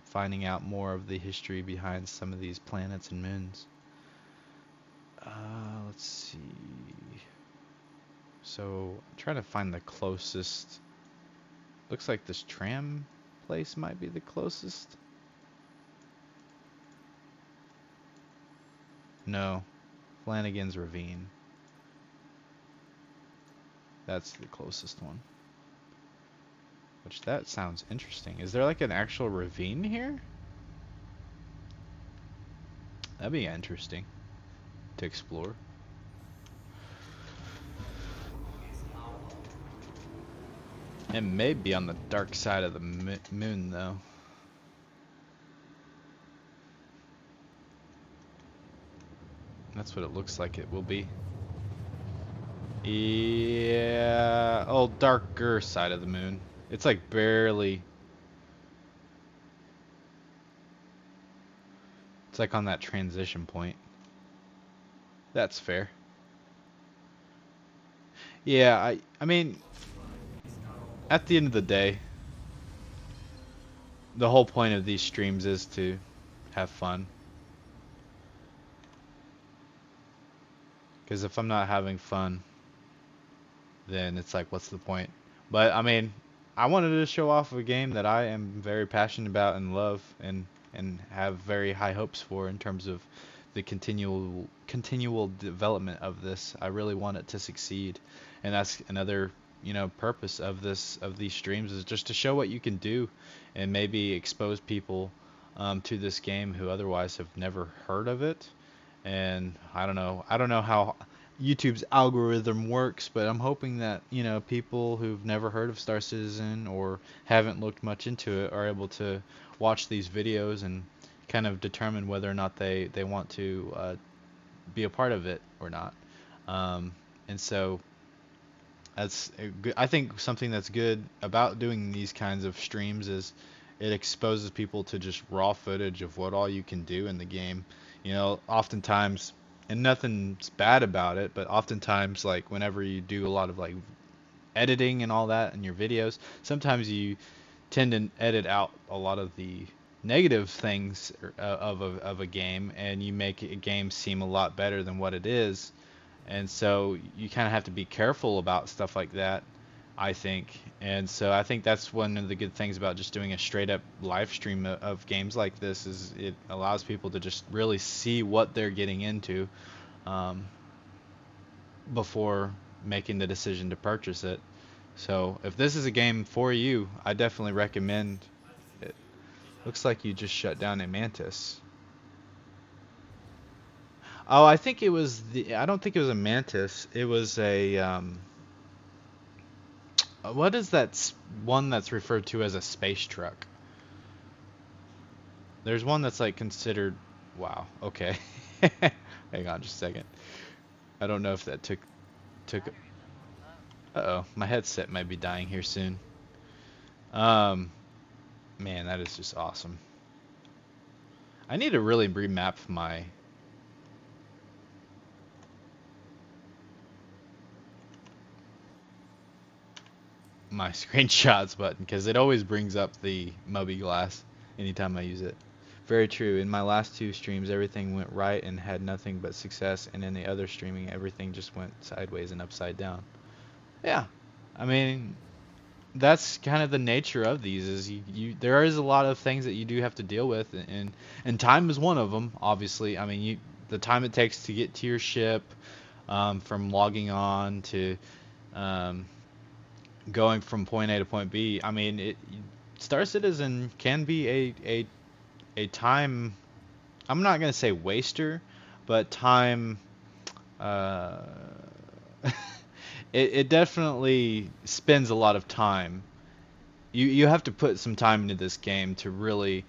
[SPEAKER 1] finding out more of the history behind some of these planets and moons. Let's see. So, I'm trying to find the closest. Looks like this tram place might be the closest. No, Flanagan's Ravine. That's the closest one. Which that sounds interesting. Is there like an actual ravine here? That'd be interesting to explore. It may be on the dark side of the moon, though. That's what it looks like it will be. Yeah. Oh, darker side of the moon. It's like barely. It's like on that transition point. That's fair. Yeah, I mean, at the end of the day, the whole point of these streams is to have fun. Because if I'm not having fun, then it's like, what's the point? But I mean, I wanted to show off a game that I am very passionate about and love, and have very high hopes for in terms of the continual development of this. I really want it to succeed, and that's another, purpose of these streams, is just to show what you can do, and maybe expose people to this game who otherwise have never heard of it. And I don't know how YouTube's algorithm works, but I'm hoping that, people who've never heard of Star Citizen or haven't looked much into it are able to watch these videos and kind of determine whether or not they want to be a part of it or not. And so I think something that's good about doing these kinds of streams is it exposes people to just raw footage of what all you can do in the game. Oftentimes, and nothing's bad about it, but oftentimes, like whenever you do a lot of like editing and all that in your videos, sometimes you tend to edit out a lot of the negative things of a game, and you make a game seem a lot better than what it is. And so you kind of have to be careful about stuff like that, I think. And so I think that's one of the good things about just doing a straight up live stream of games like this, is it allows people to just really see what they're getting into um, before making the decision to purchase it. So if this is a game for you, I definitely recommend it. Looks like you just shut down a mantis. Oh, I think it was I don't think it was a mantis. It was a what is that one that's referred to as a space truck? There's one that's like considered. Wow. Okay. Hang on just a second. I don't know if that took. Uh-oh, my headset might be dying here soon. Um, Man, that is just awesome. I need to really remap my screenshots button, because it always brings up the Moby Glass anytime I use it. Very true. In my last two streams, everything went right and had nothing but success, and in the other streaming, everything just went sideways and upside down. Yeah, I mean, that's kind of the nature of these. Is there is a lot of things that you do have to deal with, and time is one of them. Obviously, I mean, the time it takes to get to your ship, from logging on to um, going from point A to point B. I mean, Star Citizen can be a time. I'm not gonna say waster, but time. Uh, it definitely spends a lot of time. You have to put some time into this game to really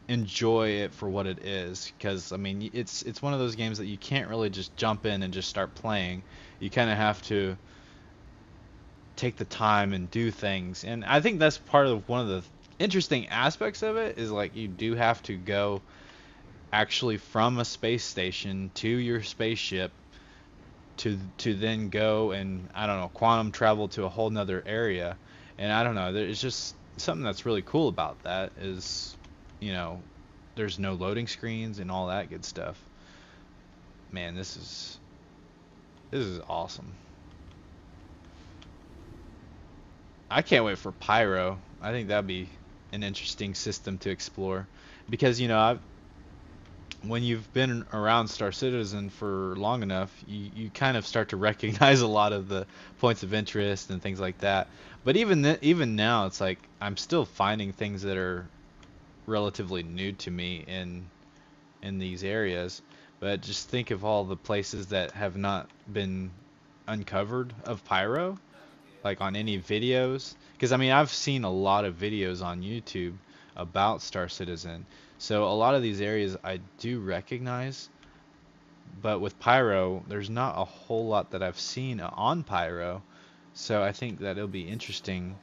[SPEAKER 1] enjoy it for what it is, because I mean it's one of those games that you can't really just jump in and just start playing. You kind of have to take the time and do things. And I think that's part of one of the interesting aspects of it, is like you do have to go actually from a space station to your spaceship to then go and, I don't know, quantum travel to a whole nother area. And I don't know, there's just something that's really cool about that is, there's no loading screens and all that good stuff. Man, this is awesome. I can't wait for Pyro. I think that'd be an interesting system to explore, because when you've been around Star Citizen for long enough, you kind of start to recognize a lot of the points of interest and things like that. But even now, it's like I'm still finding things that are relatively new to me in these areas. But just think of all the places that have not been uncovered of Pyro, like on any videos. Because I mean, I've seen a lot of videos on YouTube about Star Citizen, so a lot of these areas I do recognize. But with Pyro, there's not a whole lot that I've seen on Pyro, so I think that it'll be interesting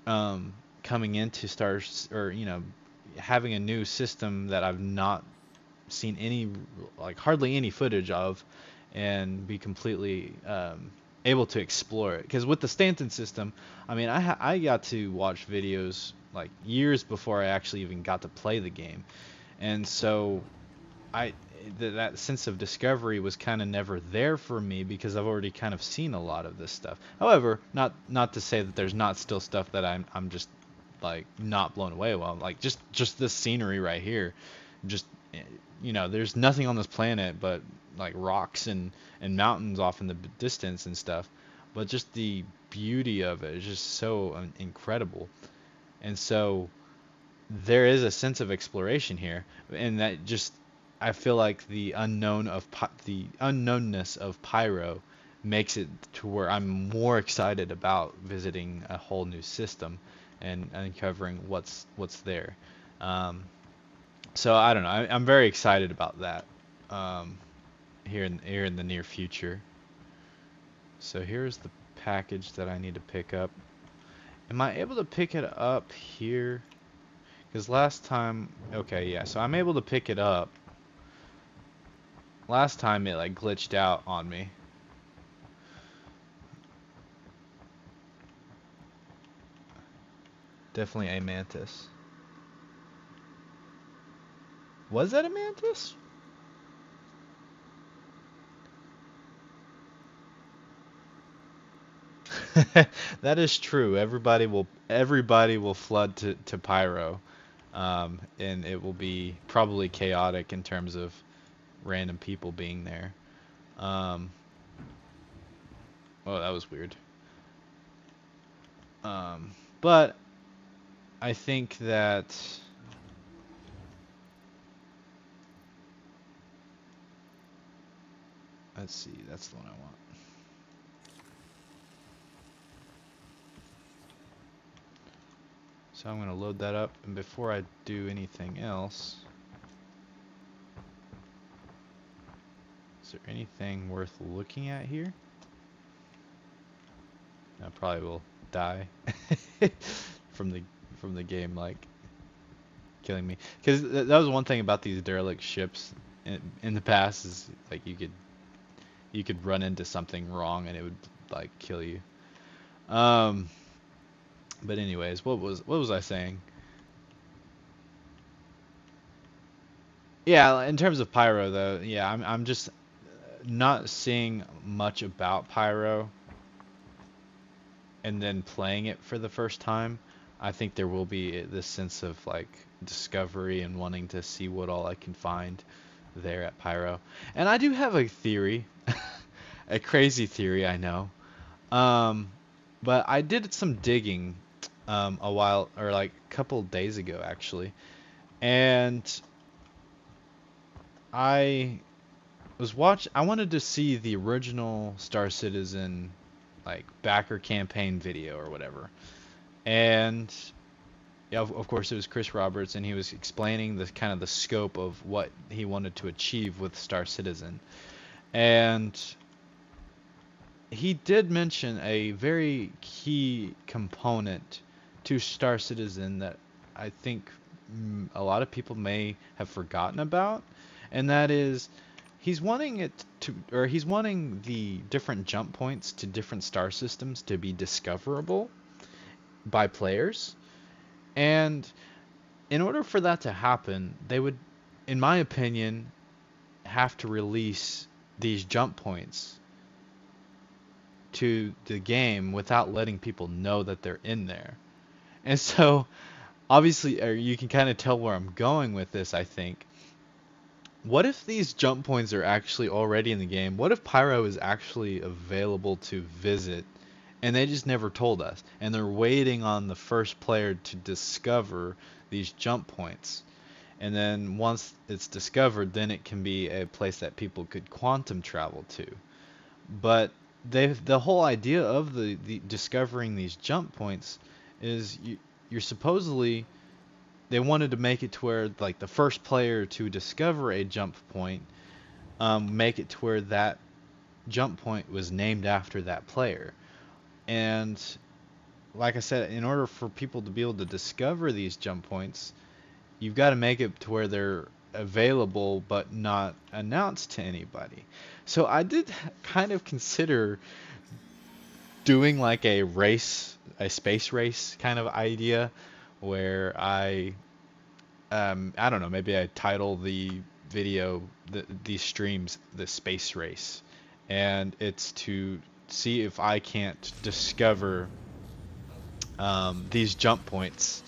[SPEAKER 1] coming into Stars, or having a new system that I've not seen any, like hardly any footage of, and be completely able to explore it. Because with the Stanton system, I mean, I got to watch videos like years before I actually even got to play the game. And so I that sense of discovery was kind of never there for me because I've already kind of seen a lot of this stuff. However, not to say that there's not still stuff that I'm just like not blown away. Well, like just this scenery right here, just there's nothing on this planet but like rocks and mountains off in the distance and stuff, but just the beauty of it is just so incredible. And so there is a sense of exploration here, and that just I feel like the the unknownness of Pyro makes it to where I'm more excited about visiting a whole new system and uncovering what's there. Um, so I don't know. I'm very excited about that um, here in the near future. So here's the package that I need to pick up. Am I able to pick it up here? Because last time, okay, yeah, so I'm able to pick it up. Last time it like glitched out on me. Definitely a mantis. Was that a mantis? That is true. Everybody will flood to Pyro. And it will be probably chaotic in terms of random people being there. Um, oh, that was weird. But I think that let's see, that's the one I want. So I'm going to load that up, and before I do anything else, is there anything worth looking at here? I probably will die from the game like killing me, because that was one thing about these derelict ships in the past is like you could run into something wrong and it would like kill you. Um, but anyways, what was I saying? Yeah, in terms of Pyro though, yeah, I'm just not seeing much about Pyro and then playing it for the first time. I think there will be this sense of like discovery and wanting to see what all I can find there at Pyro. And I do have a theory, a crazy theory, I know. Um, but I did some digging a while or like a couple days ago actually, and I I wanted to see the original Star Citizen like backer campaign video or whatever. And yeah, of course it was Chris Roberts, and he was explaining the kind of the scope of what he wanted to achieve with Star Citizen. And he did mention a very key component to Star Citizen that I think a lot of people may have forgotten about, and that is he's wanting the different jump points to different star systems to be discoverable by players. And in order for that to happen, they would, in my opinion, have to release these jump points to the game without letting people know that they're in there. And so, obviously, or you can kind of tell where I'm going with this, I think. What if these jump points are actually already in the game? What if Pyro is actually available to visit and they just never told us? And they're waiting on the first player to discover these jump points. And then once it's discovered, then it can be a place that people could quantum travel to. But the whole idea of the discovering these jump points is you're supposedly they wanted to make it to where like the first player to discover a jump point, make it to where that jump point was named after that player. And like I said, in order for people to be able to discover these jump points, you've got to make it to where they're available but not announced to anybody. So I did kind of consider doing like a race, a space race kind of idea, where I don't know, maybe I title the video, these streams, the space race, and it's to see if I can't discover these jump points.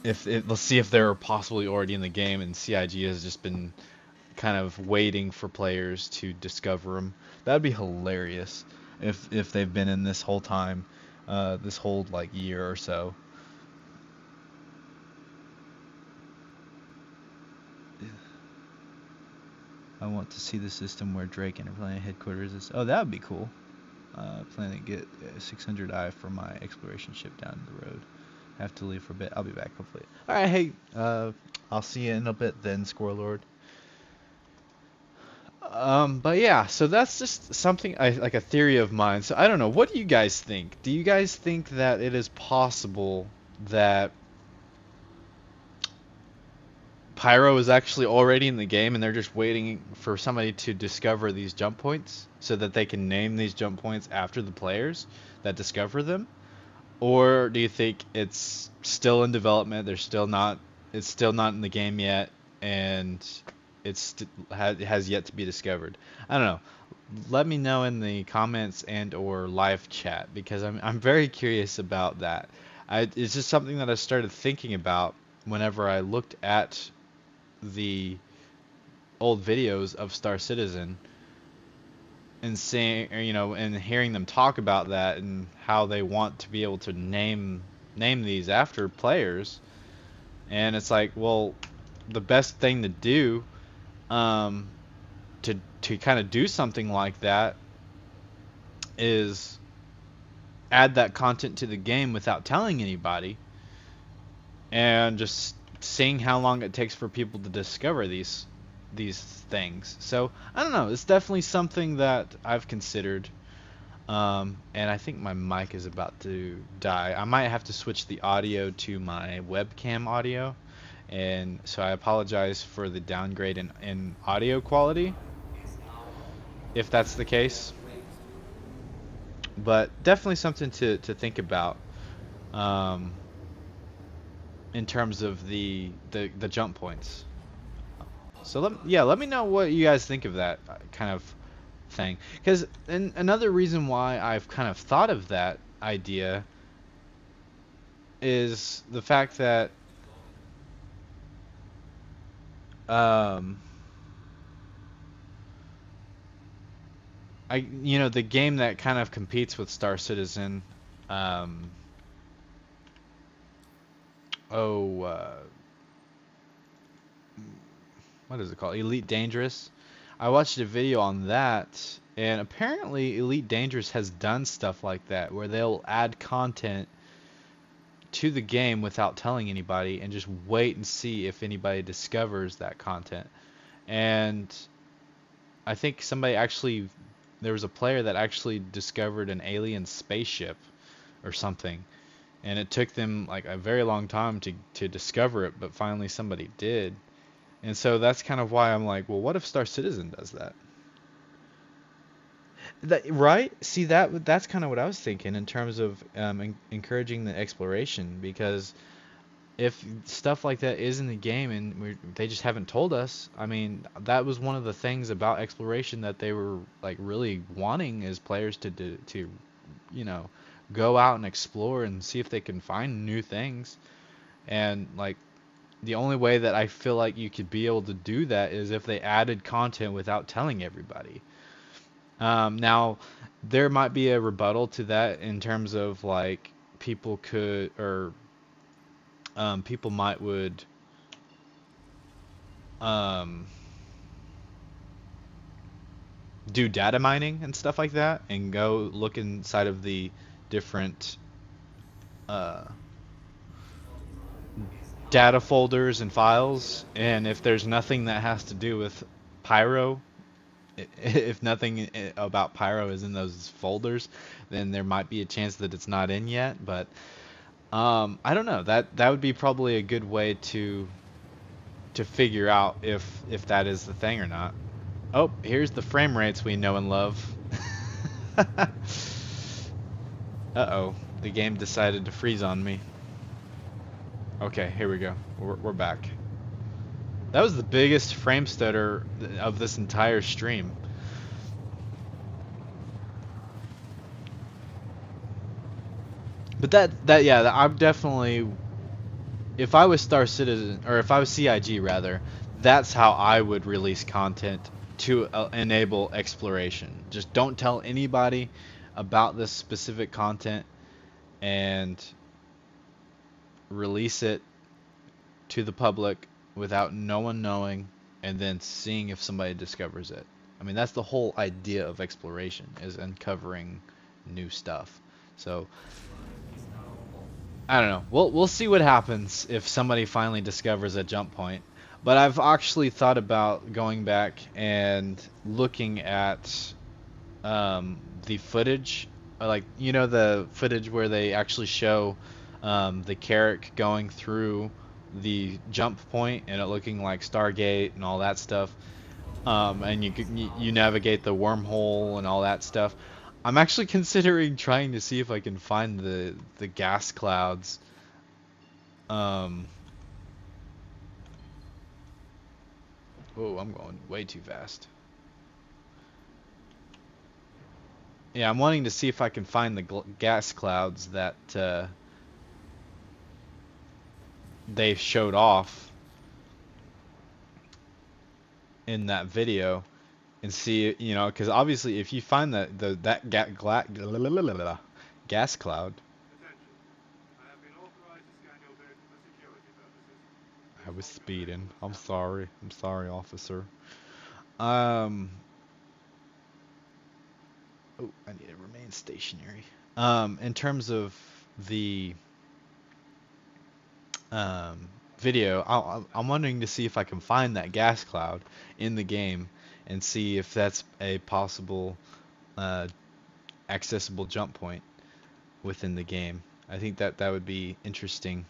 [SPEAKER 1] Let's see if they're possibly already in the game, and CIG has just been kind of waiting for players to discover them. That'd be hilarious if they've been in this whole time, this whole like year or so.
[SPEAKER 2] I want to see the system where Drake Interplanet headquarters is. Oh, that would be cool. Plan to get 600i for my exploration ship down the road. Have to leave for a bit. I'll be back hopefully.
[SPEAKER 1] All right, hey, I'll see you in a bit then, Squirrel Lord. But yeah, so that's just something like a theory of mine. So I don't know. What do you guys think? Do you guys think that it is possible that Pyro is actually already in the game and they're just waiting for somebody to discover these jump points so that they can name these jump points after the players that discover them? Or do you think it's still in development? It's still not in the game yet, and it has yet to be discovered. I don't know. Let me know in the comments and or live chat, because I'm very curious about that. It's just something that I started thinking about whenever I looked at the old videos of Star Citizen and seeing, and hearing them talk about that and how they want to be able to name these after players. And it's like, well, the best thing to do to kind of do something like that is add that content to the game without telling anybody, and just seeing how long it takes for people to discover these things. So I don't know, it's definitely something that I've considered. And I think my mic is about to die. I might have to switch the audio to my webcam audio, and so I apologize for the downgrade in audio quality if that's the case. But definitely something to think about in terms of the jump points. So let me know what you guys think of that kind of thing. Because another reason why I've kind of thought of that idea is the fact that the game that kind of competes with Star Citizen, what is it called? Elite Dangerous. I watched a video on that, and apparently Elite Dangerous has done stuff like that, where they'll add content to the game without telling anybody and just wait and see if anybody discovers that content. And I think there was a player that actually discovered an alien spaceship or something, and it took them like a very long time to discover it, but finally somebody did. And so that's kind of why I'm like, well, what if Star Citizen does that? Right? See, that's kind of what I was thinking in terms of encouraging the exploration, because if stuff like that is in the game and they just haven't told us, I mean, that was one of the things about exploration that they were like really wanting as players to go out and explore and see if they can find new things. And like, the only way that I feel like you could be able to do that is if they added content without telling everybody. Now, there might be a rebuttal to that in terms of like people would do data mining and stuff like that and go look inside of the different data folders and files, and if there's nothing that has to do with Pyro, if nothing about Pyro is in those folders, then there might be a chance that it's not in yet. But I don't know, that would be probably a good way to figure out if that is the thing or not. Oh, here's the frame rates we know and love. Uh-oh, the game decided to freeze on me. Okay, here we go. We're back. That was the biggest frame stutter of this entire stream. But I'm definitely, if I was Star Citizen, or if I was CIG rather, that's how I would release content to enable exploration. Just don't tell anybody about this specific content and release it to the public without no one knowing, and then seeing if somebody discovers it. I mean, that's the whole idea of exploration, is uncovering new stuff. So I don't know. We'll see what happens if somebody finally discovers a jump point. But I've actually thought about going back and looking at the footage, like, you know, the footage where they actually show the Carrack going through the jump point and it looking like Stargate and all that stuff. And you navigate the wormhole and all that stuff. I'm actually considering trying to see if I can find the gas clouds. Um, oh, I'm going way too fast. Yeah, I'm wanting to see if I can find the gas clouds that they showed off in that video, and see, you know, because obviously if you find that gas cloud. I was speeding. I'm sorry. I'm sorry, officer. Um. Oh, I need to remain stationary. In terms of the um, video, I'm wondering to see if I can find that gas cloud in the game and see if that's a possible uh, accessible jump point within the game. I think that would be interesting.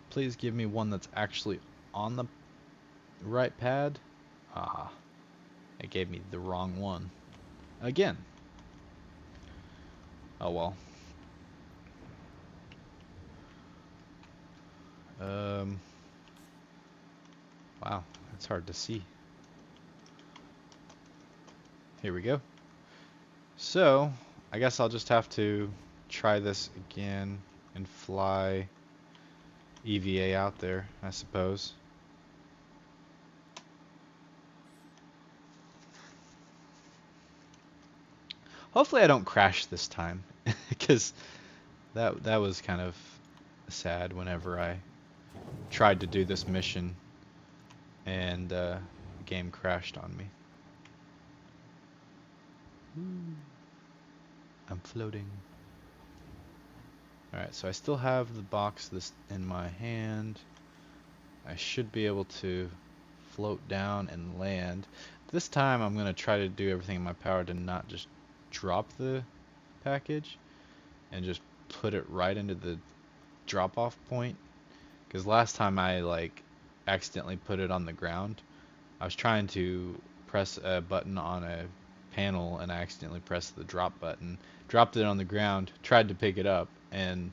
[SPEAKER 1] Please give me one that's actually on the right pad. Ah, it gave me the wrong one. Again. Oh well. Wow, that's hard to see. Here we go. So, I guess I'll just have to try this again and fly EVA out there, I suppose. Hopefully I don't crash this time, because that was kind of sad whenever I tried to do this mission and the game crashed on me. I'm floating. Alright, so I still have the box in my hand. I should be able to float down and land. This time I'm going to try to do everything in my power to not just drop the package and just put it right into the drop off point, because last time I like accidentally put it on the ground. I was trying to press a button on a panel and I accidentally pressed the drop button, dropped it on the ground, tried to pick it up, and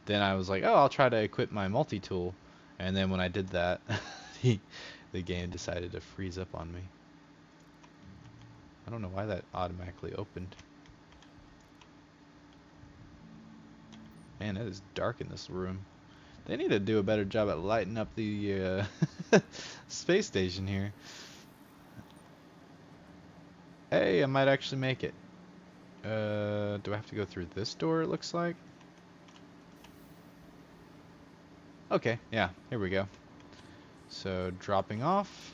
[SPEAKER 1] then I was like, oh, I'll try to equip my multi-tool, and then when I did that the game decided to freeze up on me. I don't know why that automatically opened. Man, it is dark in this room. They need to do a better job at lighting up the space station here. Hey, I might actually make it. Do I have to go through this door, it looks like? Okay, yeah, here we go. So, dropping off.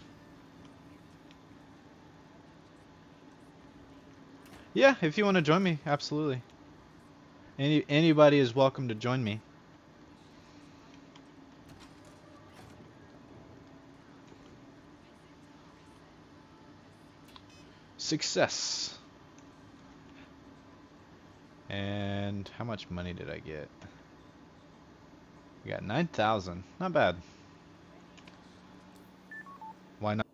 [SPEAKER 1] Yeah, if you want to join me, absolutely. Anybody is welcome to join me. Success. And how much money did I get? We got 9,000. Not bad. Why not?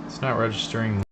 [SPEAKER 1] It's not registering.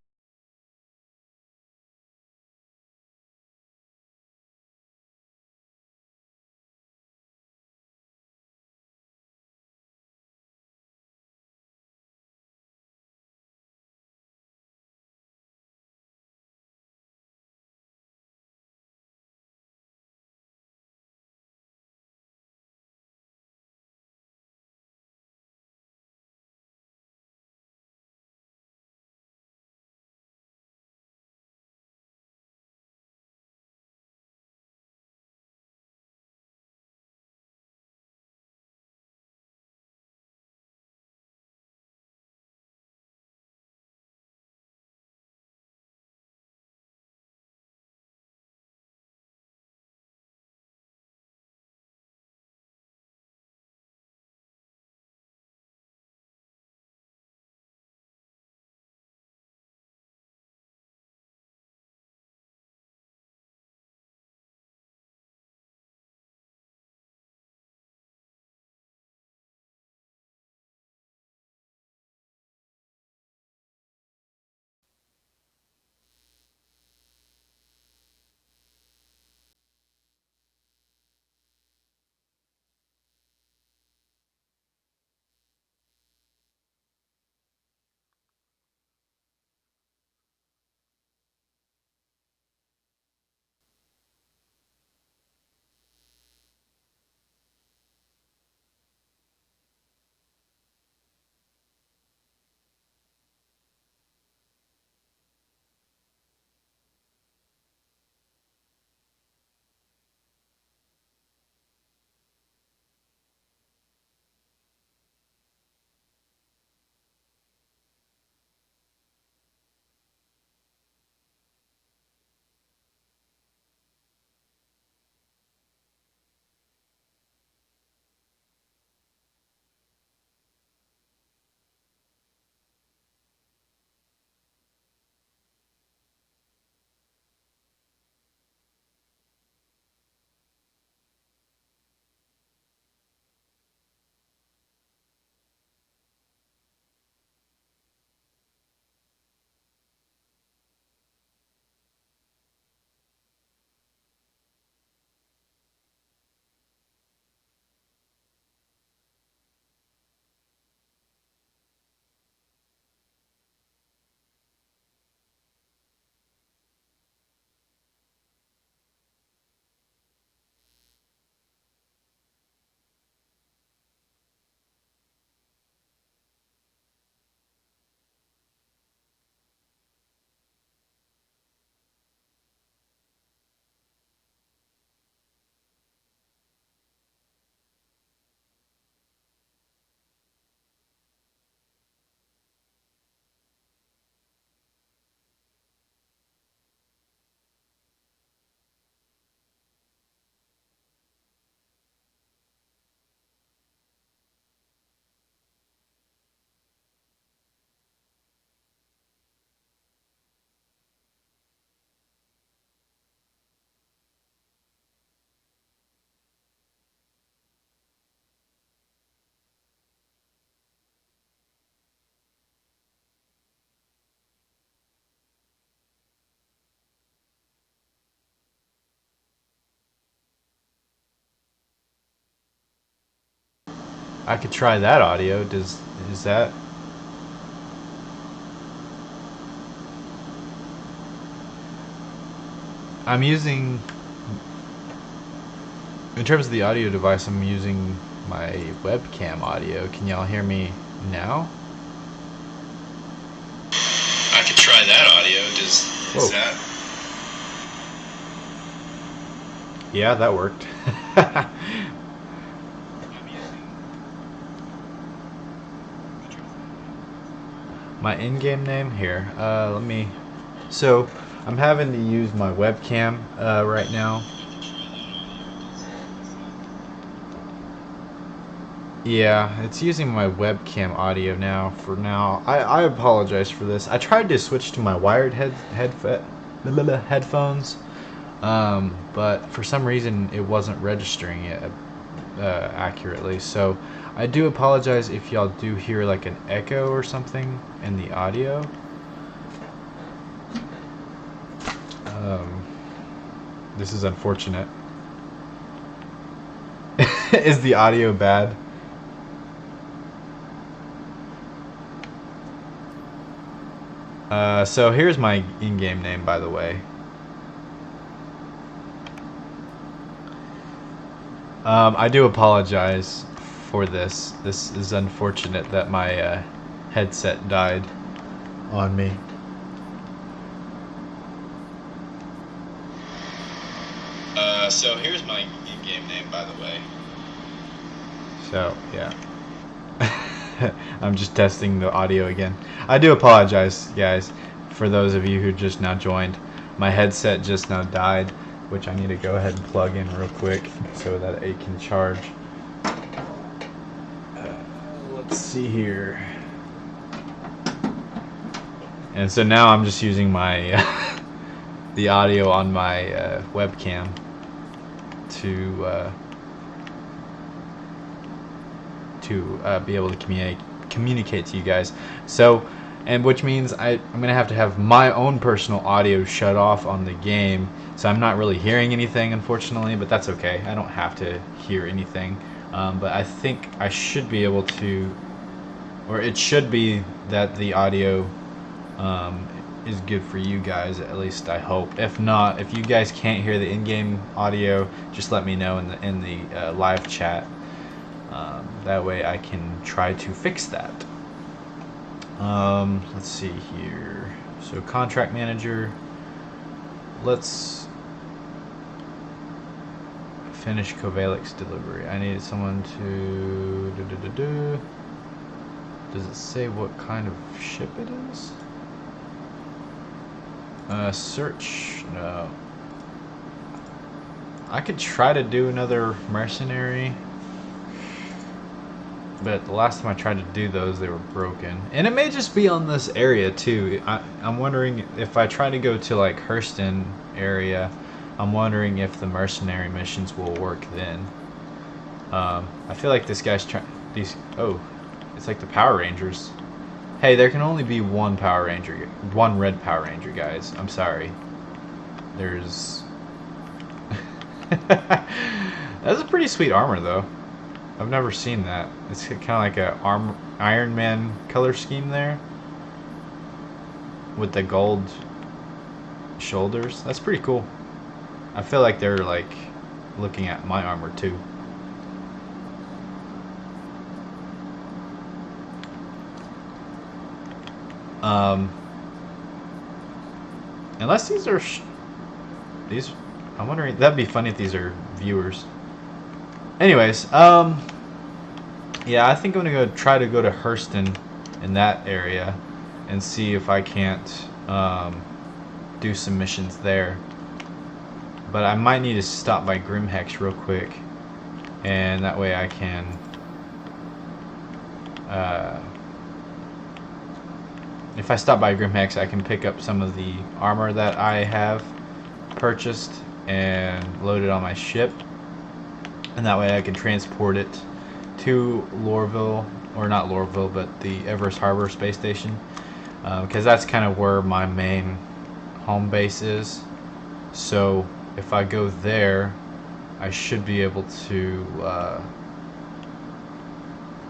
[SPEAKER 1] I could try that audio. Is that? I'm using, in terms of the audio device, I'm using my webcam audio. Can y'all hear me now?
[SPEAKER 2] I could try that audio. Is that?
[SPEAKER 1] Yeah, that worked. My in-game name here. Let me. So I'm having to use my webcam right now. Yeah, it's using my webcam audio now for now. I apologize for this. I tried to switch to my wired headphones, but for some reason it wasn't registering it accurately. So I do apologize if y'all do hear like an echo or something in the audio. This is unfortunate. Is the audio bad? So here's my in-game name, by the way. I do apologize for this. This is unfortunate that my headset died on me. So here's my in-game name, by the way. So, yeah. I'm just testing the audio again. I do apologize, guys, for those of you who just now joined. My headset just now died, which I need to go ahead and plug in real quick so that it can charge. Let's see here. And so now I'm just using my the audio on my webcam to be able to communicate to you guys. So, and which means I'm gonna have to have my own personal audio shut off on the game, so I'm not really hearing anything, unfortunately, but that's okay. I don't have to hear anything, but I think I should be able to, or it should be that the audio is good for you guys, at least I hope. If not, if you guys can't hear the in-game audio, just let me know in the live chat. That way I can try to fix that. Let's see here. So contract manager. Let's finish Kovalik's delivery. I needed someone to Does it say what kind of ship it is? Search. No. I could try to do another mercenary, but the last time I tried to do those, they were broken. And it may just be on this area too. I'm wondering if I try to go to like Hurston area, I'm wondering if the mercenary missions will work then. I feel like this guy's trying. Oh, it's like the Power Rangers. Hey, there can only be one Power Ranger, one red Power Ranger, guys. I'm sorry. There's. That's a pretty sweet armor, though. I've never seen that. It's kind of like a Iron Man color scheme there, with the gold shoulders. That's pretty cool. I feel like they're like looking at my armor too. Unless these are these, I'm wondering, that'd be funny if these are viewers. Anyways, yeah, I think I'm gonna try to go to Hurston in that area and see if I can't do some missions there. But I might need to stop by Grimhex real quick, and that way I can if I stop by Grimhex, I can pick up some of the armor that I have purchased and load it on my ship, and that way I can transport it to Lorville, or not Lorville, but the Everest Harbor Space Station, because that's kind of where my main home base is. So if I go there, I should be able to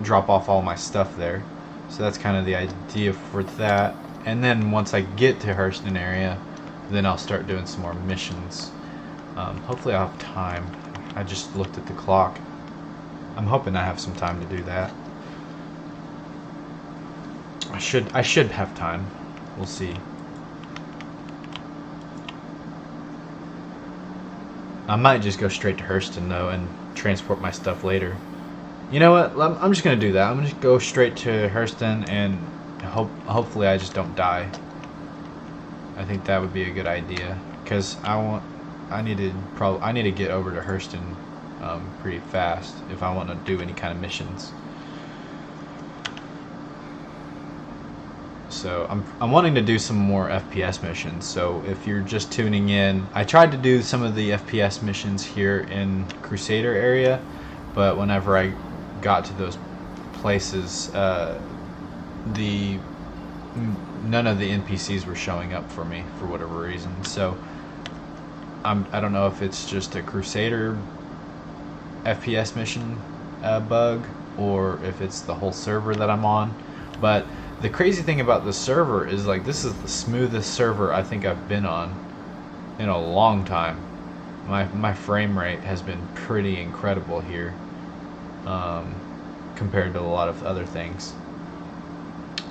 [SPEAKER 1] drop off all my stuff there. So that's kind of the idea for that. And then once I get to Hurston area, then I'll start doing some more missions. Hopefully I'll have time. I just looked at the clock. I'm hoping I have some time to do that. I should have time. We'll see. I might just go straight to Hurston though and transport my stuff later. You know what? I'm just gonna do that. I'm gonna just go straight to Hurston and hopefully I just don't die. I think that would be a good idea, because I need to get over to Hurston pretty fast if I want to do any kind of missions. So I'm wanting to do some more FPS missions. So if you're just tuning in, I tried to do some of the FPS missions here in Crusader area, but whenever I got to those places, none of the NPCs were showing up for me for whatever reason. So I don't know if it's just a Crusader FPS mission bug, or if it's the whole server that I'm on. But the crazy thing about the server is, like, this is the smoothest server I think I've been on in a long time. My frame rate has been pretty incredible here, compared to a lot of other things.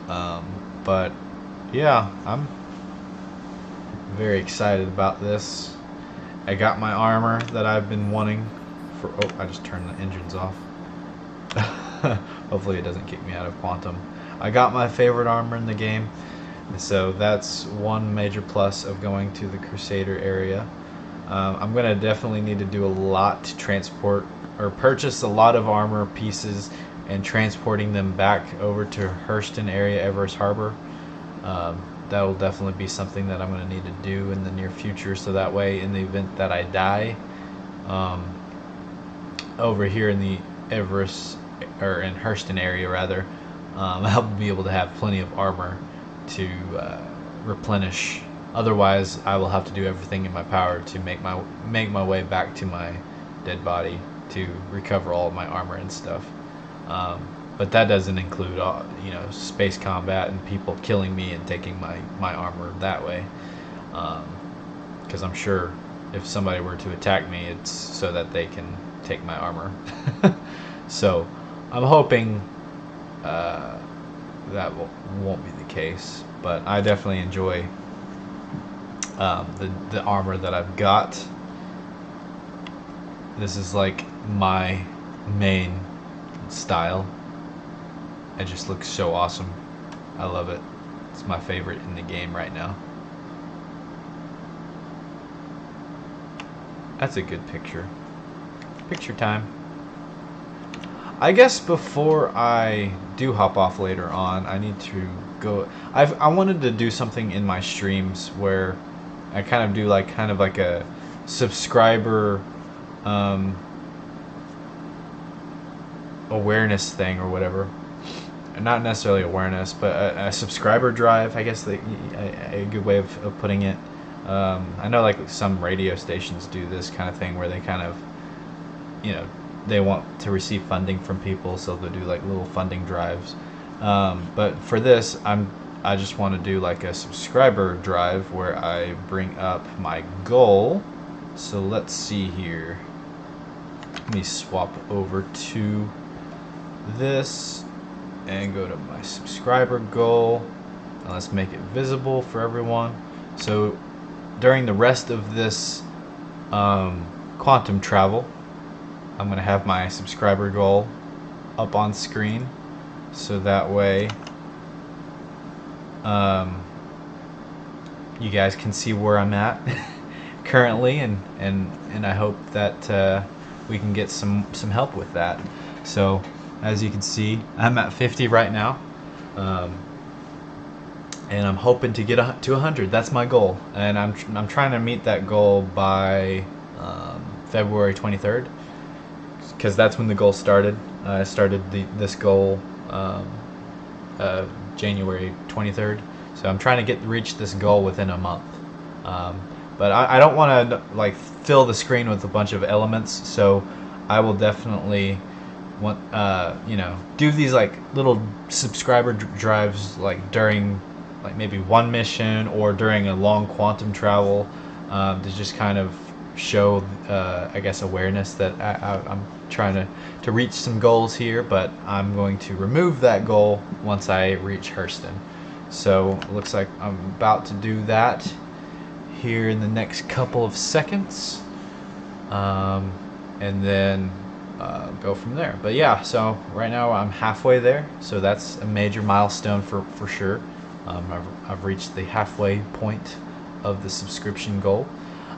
[SPEAKER 1] But yeah, I'm very excited about this. I got my armor that I've been wanting for. Oh, I just turned the engines off. Hopefully it doesn't kick me out of Quantum. I got my favorite armor in the game, so that's one major plus of going to the Crusader area. I'm gonna definitely need to do a lot to transport or purchase a lot of armor pieces and transporting them back over to Hurston area, Everest Harbor. That will definitely be something that I'm going to need to do in the near future, so that way in the event that I die over here in the Everest, or in Hurston area rather, I'll be able to have plenty of armor to replenish. Otherwise I will have to do everything in my power to make my way back to my dead body to recover all of my armor and stuff. But that doesn't include space combat and people killing me and taking my armor that way, because I'm sure if somebody were to attack me, it's so that they can take my armor. So I'm hoping that won't be the case, but I definitely enjoy the armor that I've got. This is like my main style. It just looks so awesome. I love it. It's my favorite in the game right now. That's a good picture. Picture time. I guess before I do hop off later on, I need to go. I wanted to do something in my streams where I kind of do like a subscriber awareness thing or whatever. Not necessarily awareness, but a subscriber drive, I guess, a good way of putting it. I know like some radio stations do this kind of thing where they kind of, they want to receive funding from people, so they'll do like little funding drives. But for this, I just want to do like a subscriber drive where I bring up my goal. So let's see here. Let me swap over to this and go to my subscriber goal, and let's make it visible for everyone. So during the rest of this quantum travel, I'm going to have my subscriber goal up on screen, so that way you guys can see where I'm at currently, and I hope that we can get some help with that. So as you can see, I'm at 50 right now, and I'm hoping to get to 100. That's my goal, and I'm trying to meet that goal by February 23rd, because that's when the goal started. I started this goal January 23rd, so I'm trying to reach this goal within a month. But I don't want to like fill the screen with a bunch of elements, so I will definitely do these like little subscriber drives, like during like maybe one mission or during a long quantum travel, to just kind of show I guess awareness that I'm trying to reach some goals here, but I'm going to remove that goal once I reach Hurston. So it looks like I'm about to do that here in the next couple of seconds, and then go from there. But yeah, so right now I'm halfway there, so that's a major milestone for sure. I've reached the halfway point of the subscription goal.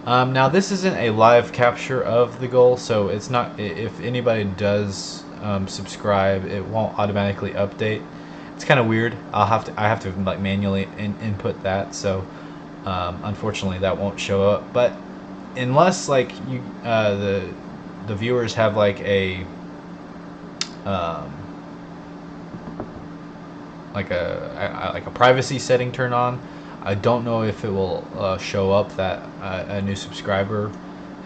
[SPEAKER 1] Now this isn't a live capture of the goal, so it's not, if anybody does subscribe, it won't automatically update. It's kind of weird. I have to like manually input that, so unfortunately that won't show up. But unless like you the viewers have like a like a privacy setting turned on. I don't know if it will show up that a new subscriber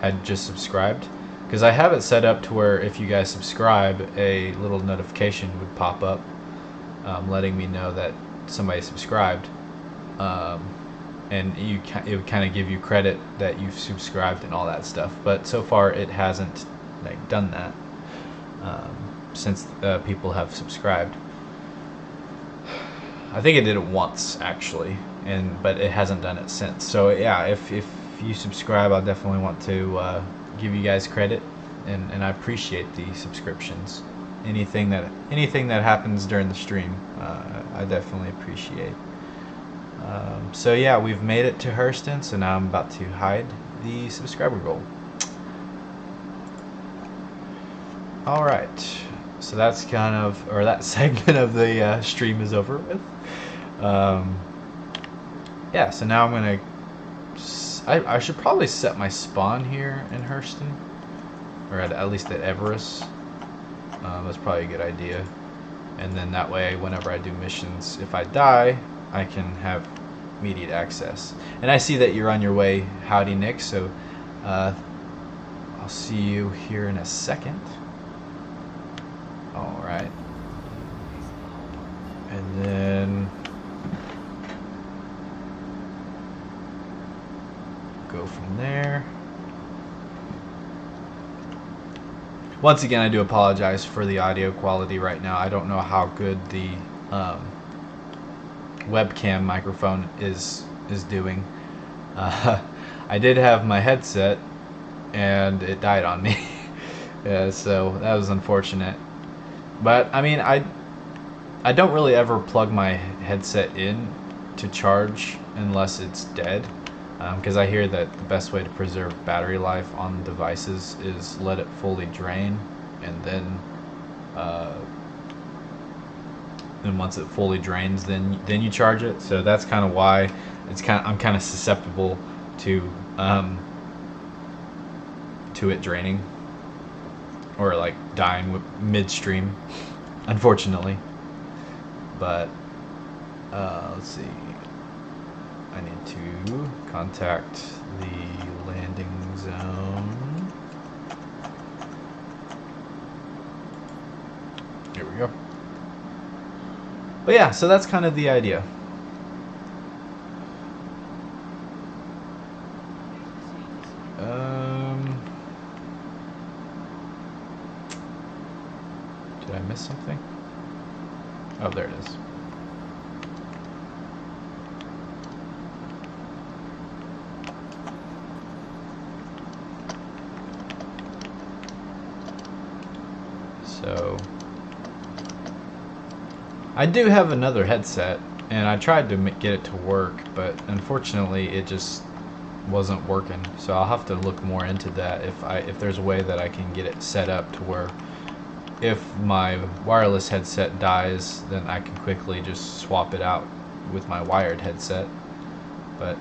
[SPEAKER 1] had just subscribed, because I have it set up to where if you guys subscribe, a little notification would pop up letting me know that somebody subscribed, and it would kind of give you credit that you've subscribed and all that stuff. But so far it hasn't like done that since people have subscribed. I think it did it once actually, but it hasn't done it since. So yeah, if you subscribe, I'll definitely want to give you guys credit, and I appreciate the subscriptions. Anything that happens during the stream, I definitely appreciate. So yeah, we've made it to Hurston, so now I'm about to hide the subscriber goal. All right, so that's that segment of the stream is over with. Yeah, so now I'm gonna. I should probably set my spawn here in Hurston, or at least at Everest. That's probably a good idea. And then that way, whenever I do missions, if I die, I can have immediate access. And I see that you're on your way. Howdy, Nick. So I'll see you here in a second. All right. And then go from there. Once again, I do apologize for the audio quality right now. I don't know how good the webcam microphone is doing. I did have my headset and it died on me. Yeah, so that was unfortunate. But I mean, I don't really ever plug my headset in to charge unless it's dead, because I hear that the best way to preserve battery life on devices is let it fully drain, and then once it fully drains, then you charge it. So that's kind of why I'm kind of susceptible to it draining or like dying midstream, unfortunately. But let's see. I need to contact the landing zone. Here we go. But yeah, so that's kind of the idea. Did I miss something? Oh, there it is. So I do have another headset, and I tried to get it to work, but unfortunately it just wasn't working. So I'll have to look more into that if there's a way that I can get it set up to where if my wireless headset dies, then I can quickly just swap it out with my wired headset. But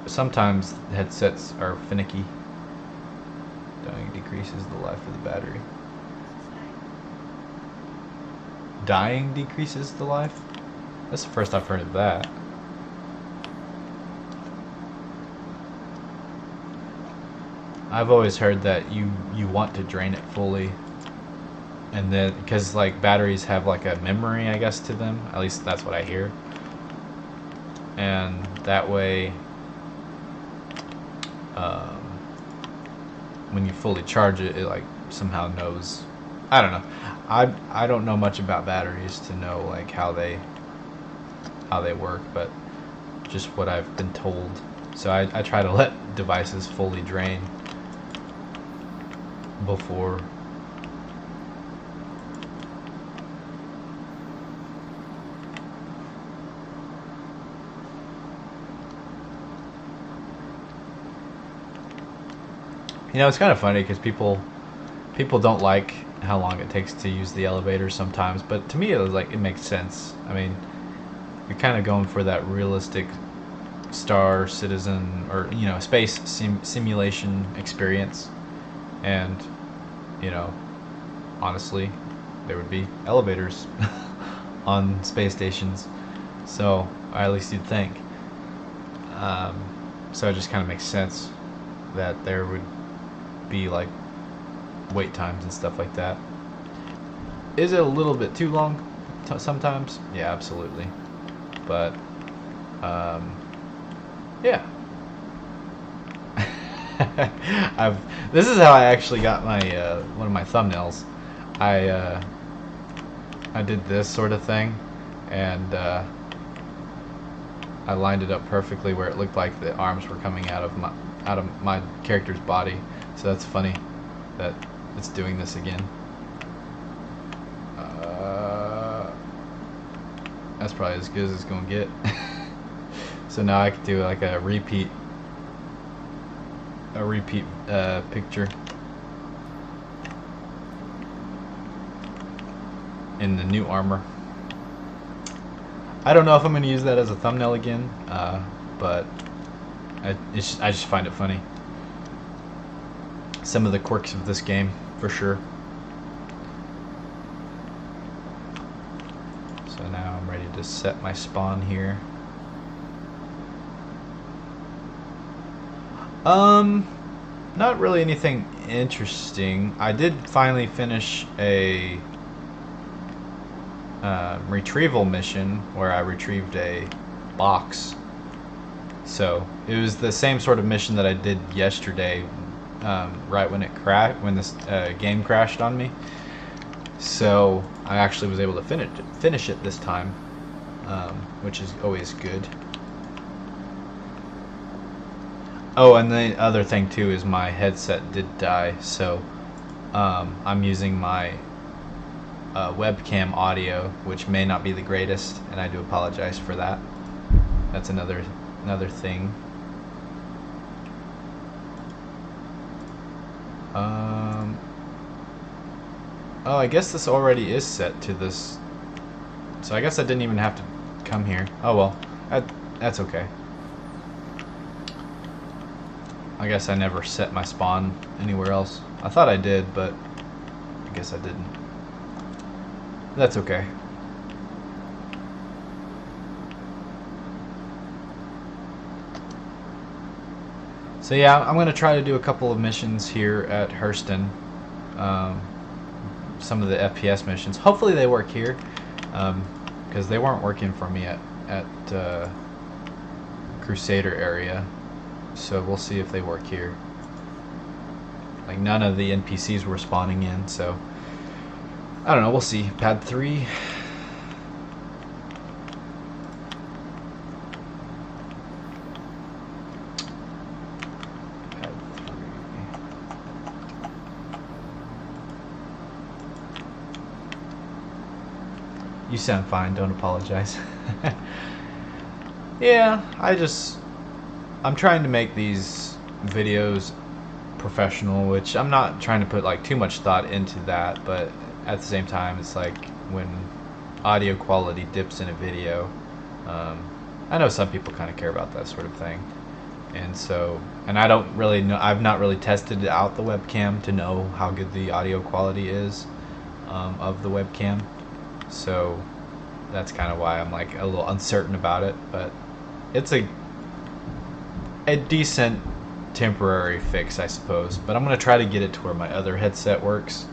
[SPEAKER 1] sometimes headsets are finicky. Dying decreases the life of the battery. Dying decreases the life? That's the first I've heard of that. I've always heard that you want to drain it fully, and then because like batteries have like a memory, I guess, to them. At least that's what I hear. And that way, when you fully charge it, it like somehow knows. I don't know. I don't know much about batteries to know like how they work, but just what I've been told. So I try to let devices fully drain before. You know, it's kind of funny because people don't like how long it takes to use the elevator sometimes, but to me it makes sense. I mean, you're kind of going for that realistic Star Citizen or space simulation experience, and honestly, there would be elevators
[SPEAKER 2] on space stations. So, or at least you'd think. So it just kind of makes sense that there would be like wait times and stuff like that. Is it a little bit too long sometimes? Yeah, absolutely. But yeah. This is how I actually got my one of my thumbnails. I did this sort of thing, and I lined it up perfectly where it looked like the arms were coming out of my character's body. So that's funny that it's doing this again. That's probably as good as it's gonna get. So now I can do like a repeat picture in the new armor. I don't know if I'm going to use that as a thumbnail again, but I just find it funny. Some of the quirks of this game, for sure. So now I'm ready to set my spawn here. Not really anything interesting. I did finally finish a retrieval mission where I retrieved a box. So it was the same sort of mission that I did yesterday, right when it crashed, when this game crashed on me. So I actually was able to finish it this time, which is always good. Oh, and the other thing too is my headset did die, so I'm using my webcam audio, which may not be the greatest, and I do apologize for that. That's another thing. Oh, I guess this already is set to this, so I guess I didn't even have to come here. Oh well, that's okay. I guess I never set my spawn anywhere else. I thought I did, but I guess I didn't. That's okay. So yeah, I'm going to try to do a couple of missions here at Hurston. Some of the FPS missions. Hopefully they work here, because they weren't working for me at Crusader area. So we'll see if they work here. Like none of the NPCs were spawning in, so I don't know, we'll see. Pad 3. Pad 3. You sound fine, don't apologize. Yeah, I'm trying to make these videos professional, which I'm not trying to put like too much thought into that, but at the same time it's like when audio quality dips in a video, I know some people kind of care about that sort of thing, and I don't really know, I've not really tested out the webcam to know how good the audio quality is of the webcam, so that's kind of why I'm like a little uncertain about it, but it's a decent temporary fix, I suppose. But I'm going to try to get it to where my other headset works.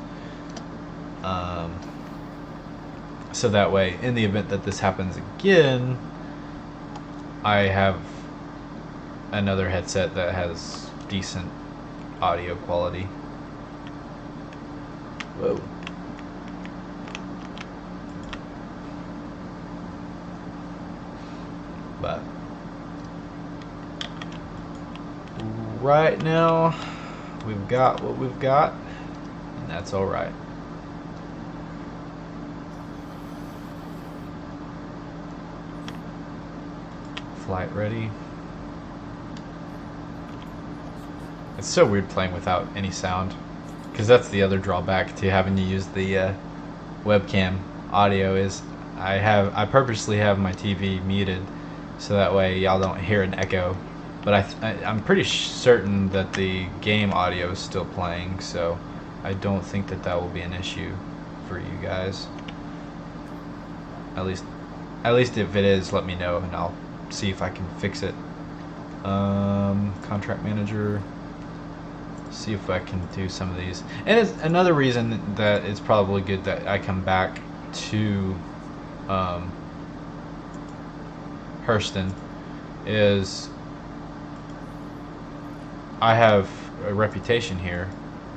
[SPEAKER 2] So that way, in the event that this happens again, I have another headset that has decent audio quality. Whoa. But right now, we've got what we've got, and that's all right. Flight ready. It's so weird playing without any sound, because that's the other drawback to having to use the webcam audio is I purposely have my TV muted so that way y'all don't hear an echo. But I'm pretty certain that the game audio is still playing, so I don't think that will be an issue for you guys. At least if it is, let me know and I'll see if I can fix it. Contract manager. See if I can do some of these. And it's another reason that it's probably good that I come back to Hurston is I have a reputation here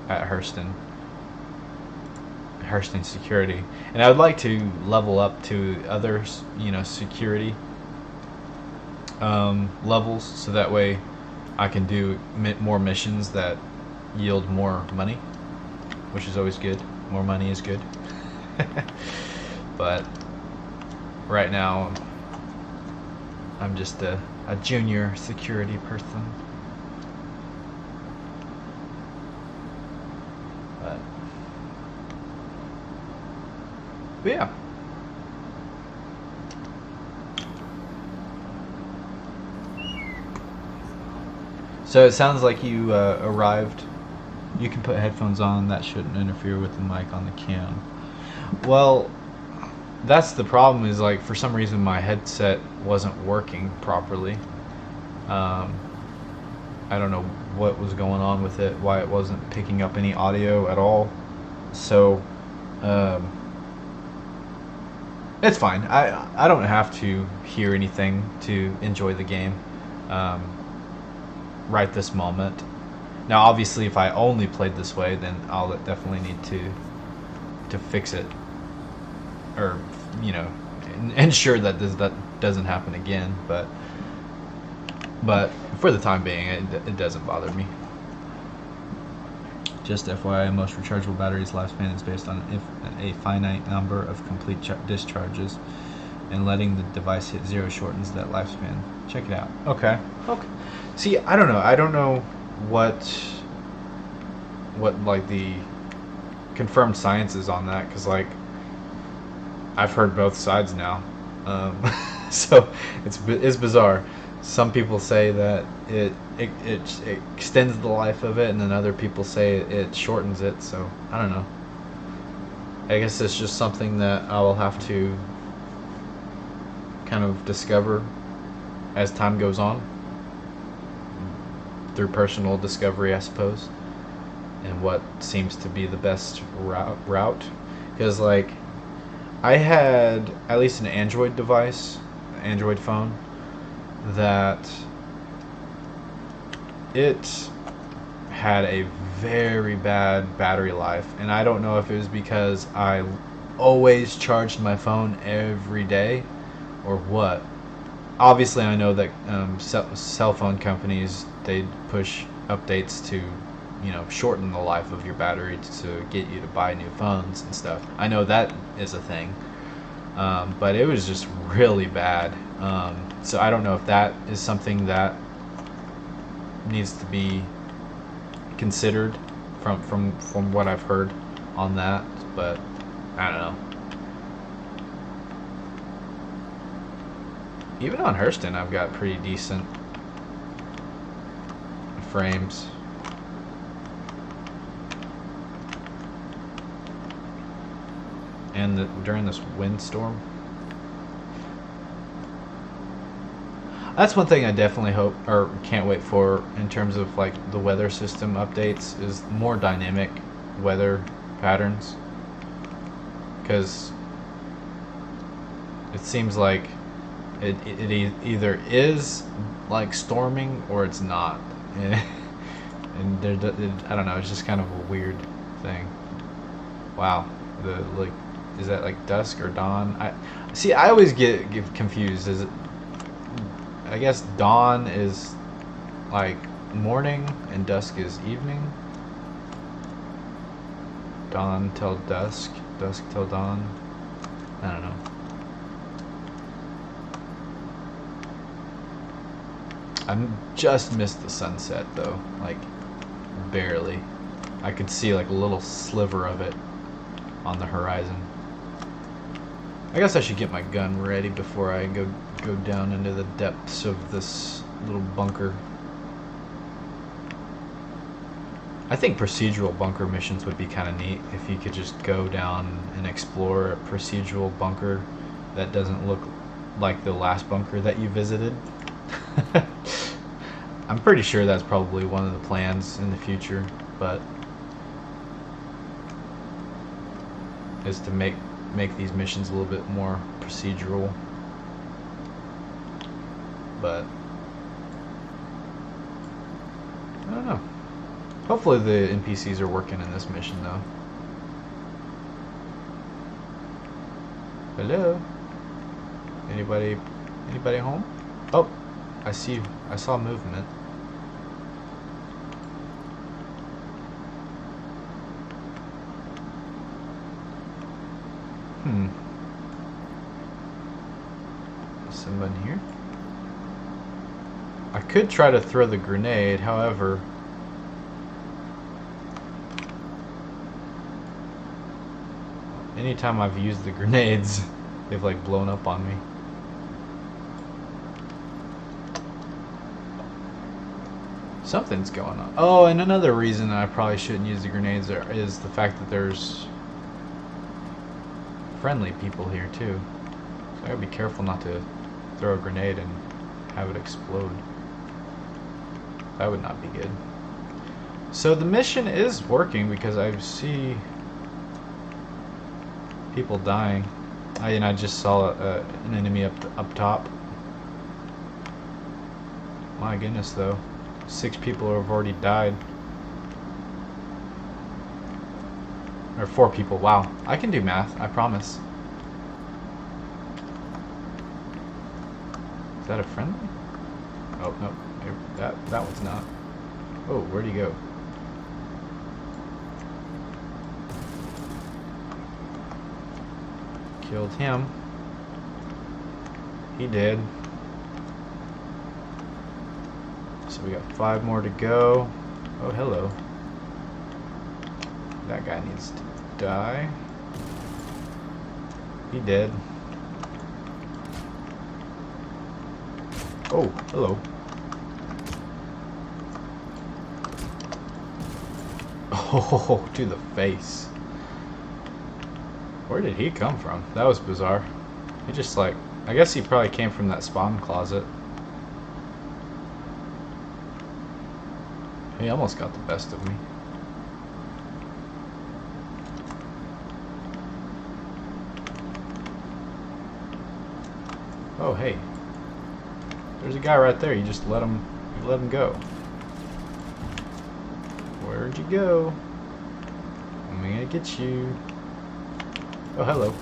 [SPEAKER 2] at Hurston security, and I would like to level up to other, security levels, so that way I can do more missions that yield more money, which is always good. More money is good. But right now I'm just a junior security person. But yeah. So it sounds like you arrived. You can put headphones on. That shouldn't interfere with the mic on the cam. Well, that's the problem, is like for some reason my headset wasn't working properly. I don't know what was going on with it, why it wasn't picking up any audio at all. So it's fine. I don't have to hear anything to enjoy the game right this moment. Now obviously if I only played this way, then I'll definitely need to fix it, or ensure that that doesn't happen again. But for the time being, it doesn't bother me. Just FYI, most rechargeable batteries' lifespan is based on a finite number of complete discharges, and letting the device hit zero shortens that lifespan. Check it out. Okay. See, I don't know what like the confirmed science is on that, because like I've heard both sides now. So it's bizarre. Some people say that it extends the life of it, and then other people say it shortens it. So I don't know. I guess it's just something that I will have to kind of discover as time goes on, through personal discovery, I suppose, and what seems to be the best route. Because like I had at least an Android device, Android phone, that it had a very bad battery life, and I don't know if it was because I always charged my phone every day or what. Obviously I know that cell phone companies, they push updates to shorten the life of your battery to get you to buy new phones and stuff. I know that is a thing, but it was just really bad. So I don't know if that is something that needs to be considered from what I've heard on that, but I don't know. Even on Hurston, I've got pretty decent frames. And during this windstorm, that's one thing I definitely hope, or can't wait for, in terms of like the weather system updates, is more dynamic weather patterns. Because it seems like it either is like storming or it's not. And I don't know, it's just kind of a weird thing. Wow. Is that like dusk or dawn? I always get confused. Is it, I guess dawn is like morning and dusk is evening. Dawn till dusk, dusk till dawn. I don't know. I just missed the sunset though, like barely. I could see like a little sliver of it on the horizon. I guess I should get my gun ready before I go down into the depths of this little bunker. I think procedural bunker missions would be kind of neat if you could just go down and explore a procedural bunker that doesn't look like the last bunker that you visited. I'm pretty sure that's probably one of the plans in the future, but is to make these missions a little bit more procedural. But I don't know. Hopefully the NPCs are working in this mission though. Hello? Anybody home? Oh, I see. I saw movement. Is someone here? I could try to throw the grenade, however, anytime I've used the grenades, they've like blown up on me. Something's going on. Oh, and another reason I probably shouldn't use the grenades is the fact that there's friendly people here too. So I gotta be careful not to throw a grenade and have it explode. That would not be good. So the mission is working because I see people dying. And I just saw an enemy up top. My goodness, though. 6 people have already died. Or 4 people. Wow. I can do math. I promise. Is that a friendly? Oh, no. That one's not. Oh, where'd he go? Killed him. He did. So we got 5 more to go. Oh, hello. That guy needs to die. He did. Oh, hello. Oh, to the face. Where did he come from? That was bizarre. He just like, I guess he probably came from that spawn closet. He almost got the best of me. Oh, hey. There's a guy right there. You just let him go. Where'd you go? I'm gonna get you. Oh, hello.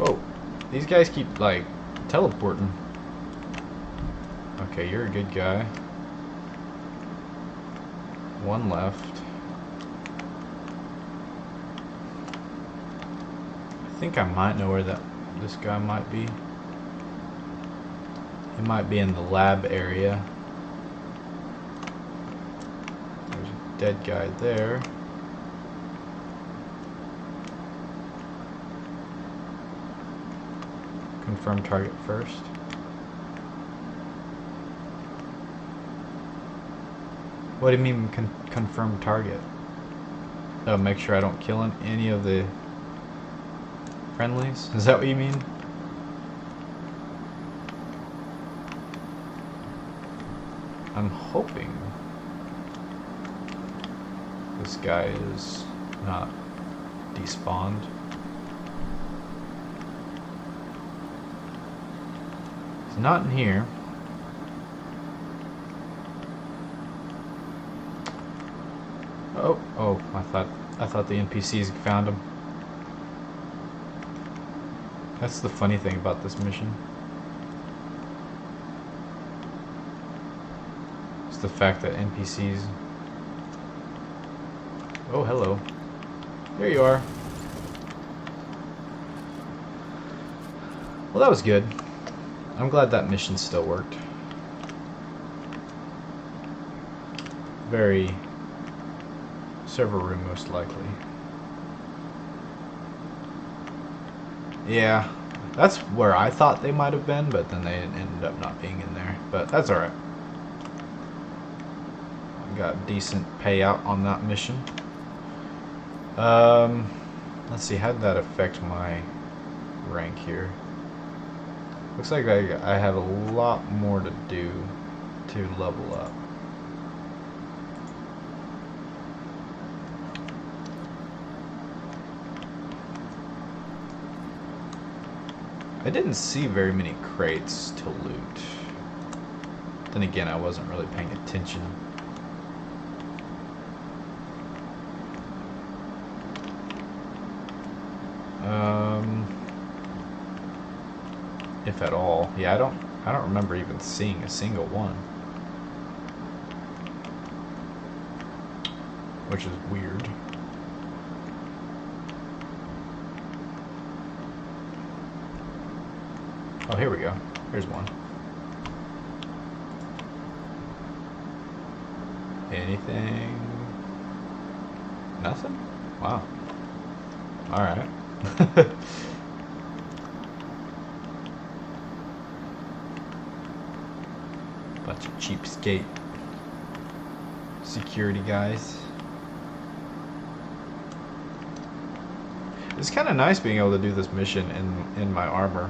[SPEAKER 2] Oh, these guys keep, like, teleporting. Okay, you're a good guy. 1 left. I think I might know where this guy might be. He might be in the lab area. There's a dead guy there. Confirm target first. What do you mean confirm target? Oh, make sure I don't kill any of the friendlies? Is that what you mean? I'm hoping this guy is not despawned. He's not in here. Oh, I thought the NPCs found him. That's the funny thing about this mission. It's the fact that NPCs... Oh, hello. There you are. Well, that was good. I'm glad that mission still worked. Very server room, most likely. Yeah, that's where I thought they might have been, but then they ended up not being in there. But that's alright. I got a decent payout on that mission. Let's see, how did that affect my rank here. Looks like I have a lot more to do to level up. I didn't see very many crates to loot. Then again, I wasn't really paying attention. If at all. Yeah, I don't remember even seeing a single one. Which is weird. Oh, here we go. Here's one. Anything? Nothing? Wow. Alright. Bunch of cheapskate security guys. It's kind of nice being able to do this mission in my armor.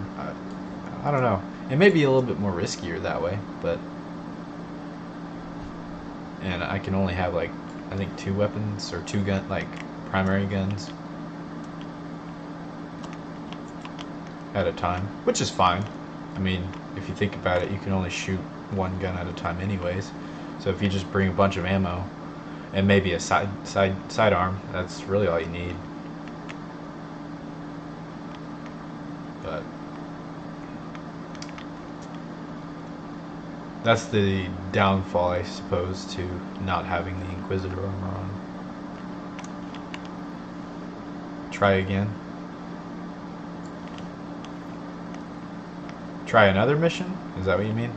[SPEAKER 2] I don't know. It may be a little bit more riskier that way, but... And I can only have, like, I think 2 weapons, or 2 gun, like, primary guns at a time, which is fine. I mean, if you think about it, you can only shoot 1 gun at a time anyways. So if you just bring a bunch of ammo and maybe a sidearm, that's really all you need. But that's the downfall, I suppose, to not having the Inquisitor armor on. Try again. Try another mission? Is that what you mean?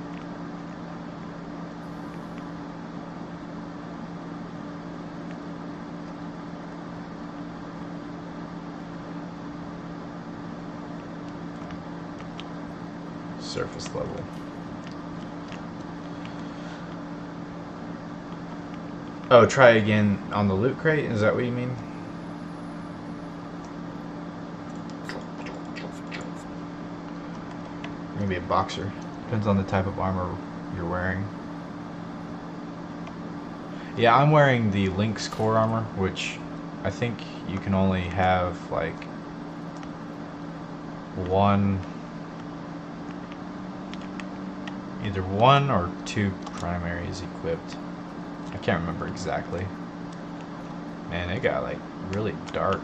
[SPEAKER 2] Surface level. Oh, try again on the loot crate? Is that what you mean? Maybe a boxer. Depends on the type of armor you're wearing. Yeah, I'm wearing the Lynx core armor, which I think you can only have like either 1 or 2 primaries equipped. I can't remember exactly. Man, it got like really dark.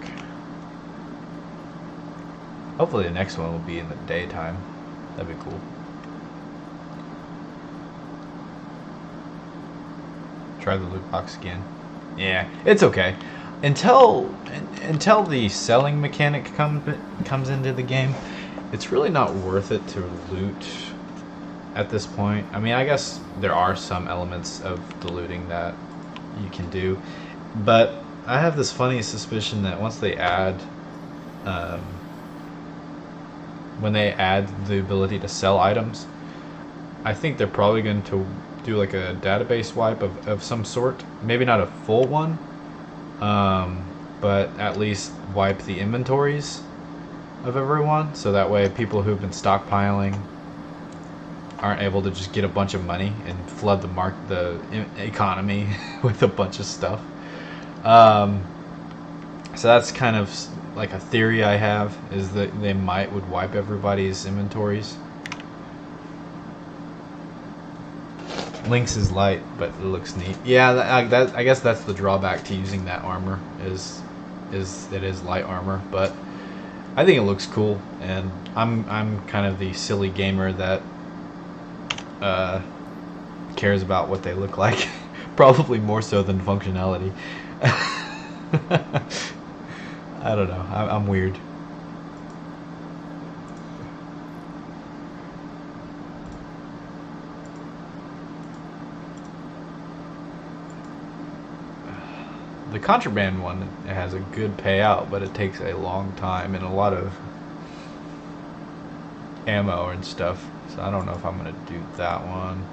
[SPEAKER 2] Hopefully the next one will be in the daytime. That'd be cool. Try the loot box again. Yeah, it's okay. Until the selling mechanic comes into the game, it's really not worth it to loot at this point. I mean, I guess there are some elements of the looting that you can do, but I have this funny suspicion that once they add when they add the ability to sell items, I think they're probably going to do like a database wipe of some sort. Maybe not a full one, but at least wipe the inventories of everyone, so that way people who've been stockpiling aren't able to just get a bunch of money and flood the economy with a bunch of stuff. So that's kind of like a theory I have, is that they would wipe everybody's inventories. Lynx is light, but it looks neat. Yeah, I guess that's the drawback to using that armor, is it is light armor, but I think it looks cool, and I'm kind of the silly gamer that cares about what they look like, probably more so than functionality. I don't know. I'm weird. The contraband one, it has a good payout, but it takes a long time and a lot of ammo and stuff. So I don't know if I'm gonna do that one.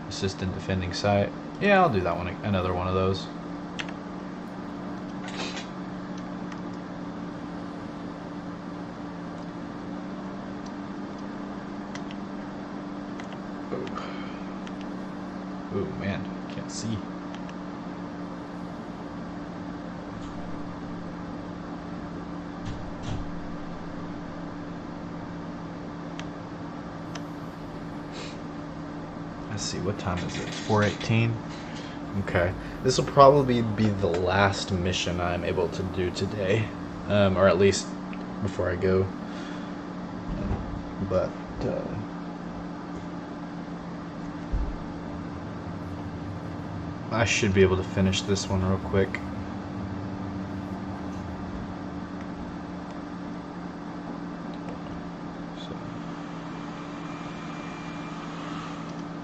[SPEAKER 2] Assistant defending site. Yeah, I'll do that one. Another one of those. Ooh, man, can't see. Let's see, what time is it? 4:18? Okay. This will probably be the last mission I'm able to do today. Or at least before I go. But, I should be able to finish this one real quick. So,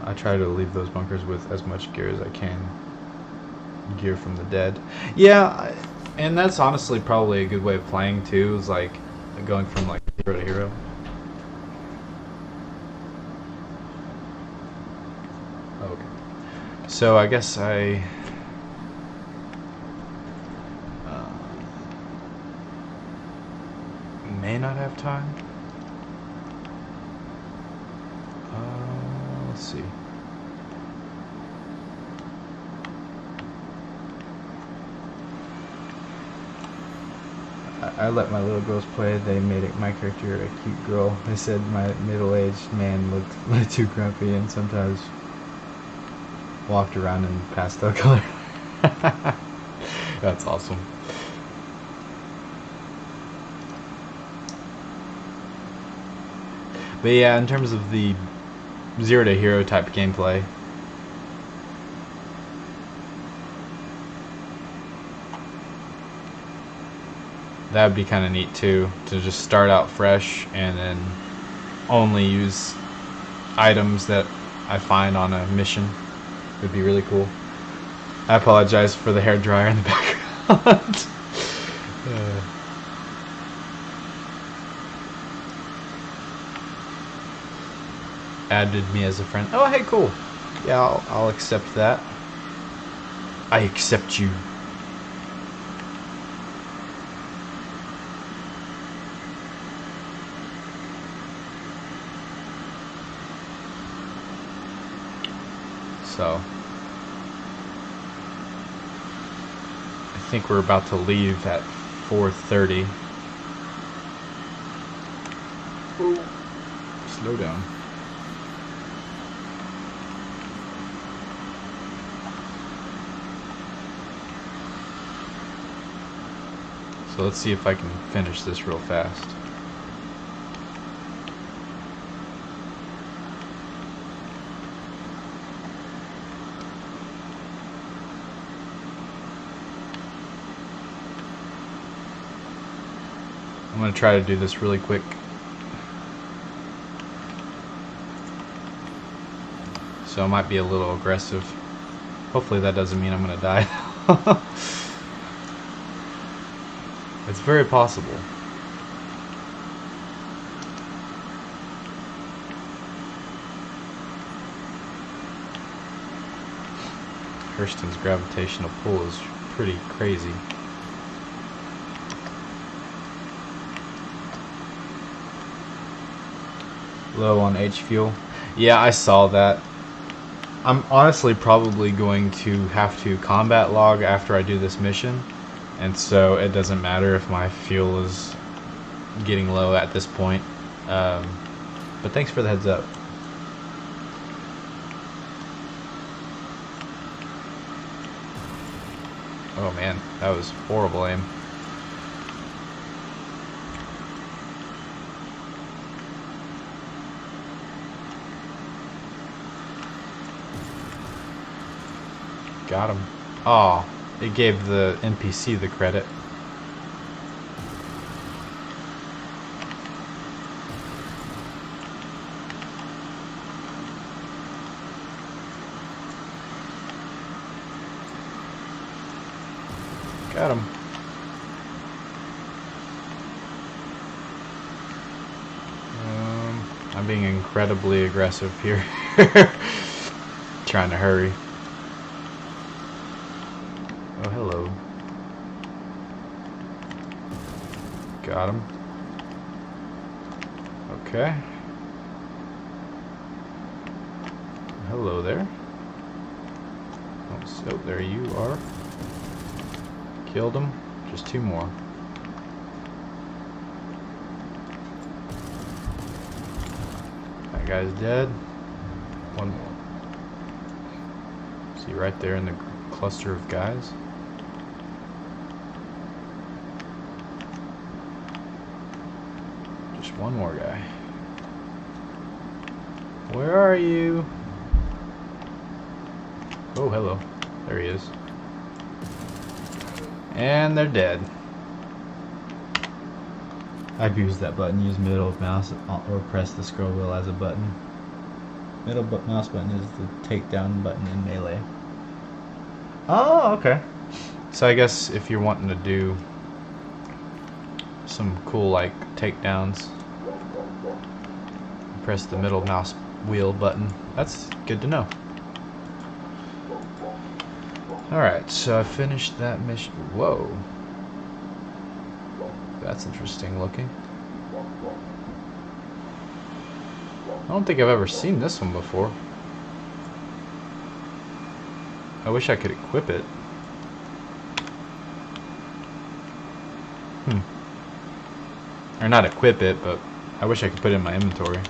[SPEAKER 2] I try to leave those bunkers with as much gear as I can. Gear from the dead. Yeah, and that's honestly probably a good way of playing too, is like going from like hero to hero. Okay. So I guess I may not have time. Let's see. I let my little girls play. They made my character a cute girl. They said my middle-aged man looked a little too grumpy and sometimes walked around in pastel color. That's awesome. But yeah, in terms of the zero to hero type gameplay, that would be kind of neat too, to just start out fresh and then only use items that I find on a mission. It would be really cool. I apologize for the hairdryer in the background. Added me as a friend. Oh, hey, cool. Yeah, I'll accept that. I accept you. So, I think we're about to leave at 4:30. Ooh. Slow down. So let's see if I can finish this real fast. I'm going to try to do this really quick. So I might be a little aggressive. Hopefully that doesn't mean I'm going to die. It's very possible. Hurston's gravitational pull is pretty crazy. Low on H fuel. Yeah, I saw that. I'm honestly probably going to have to combat log after I do this mission, and so it doesn't matter if my fuel is getting low at this point. But thanks for the heads up. Oh man, that was horrible aim. Got him. Oh, it gave the NPC the credit. Got him. I'm being incredibly aggressive here. Trying to hurry. Oh, hello. Got him. Okay. Hello there. So there you are. Killed him. Just 2 more. That guy's dead. 1 more. See right there in the cluster of guys. Just 1 more guy. Where are you? Oh, hello. There he is. And they're dead. I've used that button. Use middle mouse or press the scroll wheel as a button. Middle mouse button is the takedown button in Melee. Oh, okay. So I guess if you're wanting to do some cool like takedowns, press the middle mouse wheel button. That's good to know. Alright, so I finished that mission. Whoa. That's interesting looking. I don't think I've ever seen this one before. I wish I could equip it. Or not equip it, but I wish I could put it in my inventory.
[SPEAKER 3] A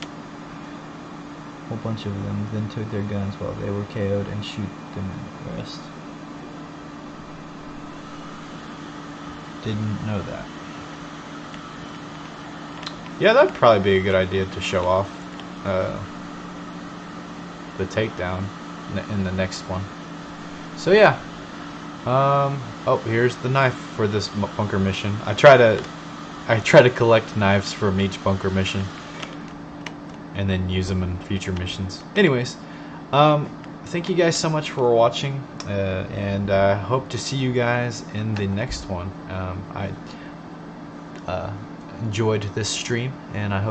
[SPEAKER 3] whole bunch of them then took their guns while they were KO'd and shoot them in the rest. Didn't know that.
[SPEAKER 2] Yeah, that'd probably be a good idea to show off the takedown in the next one. So yeah. Oh, here's the knife for this bunker mission. I try to collect knives from each bunker mission and then use them in future missions. Anyways, thank you guys so much for watching, and I hope to see you guys in the next one. I enjoyed this stream, and I hope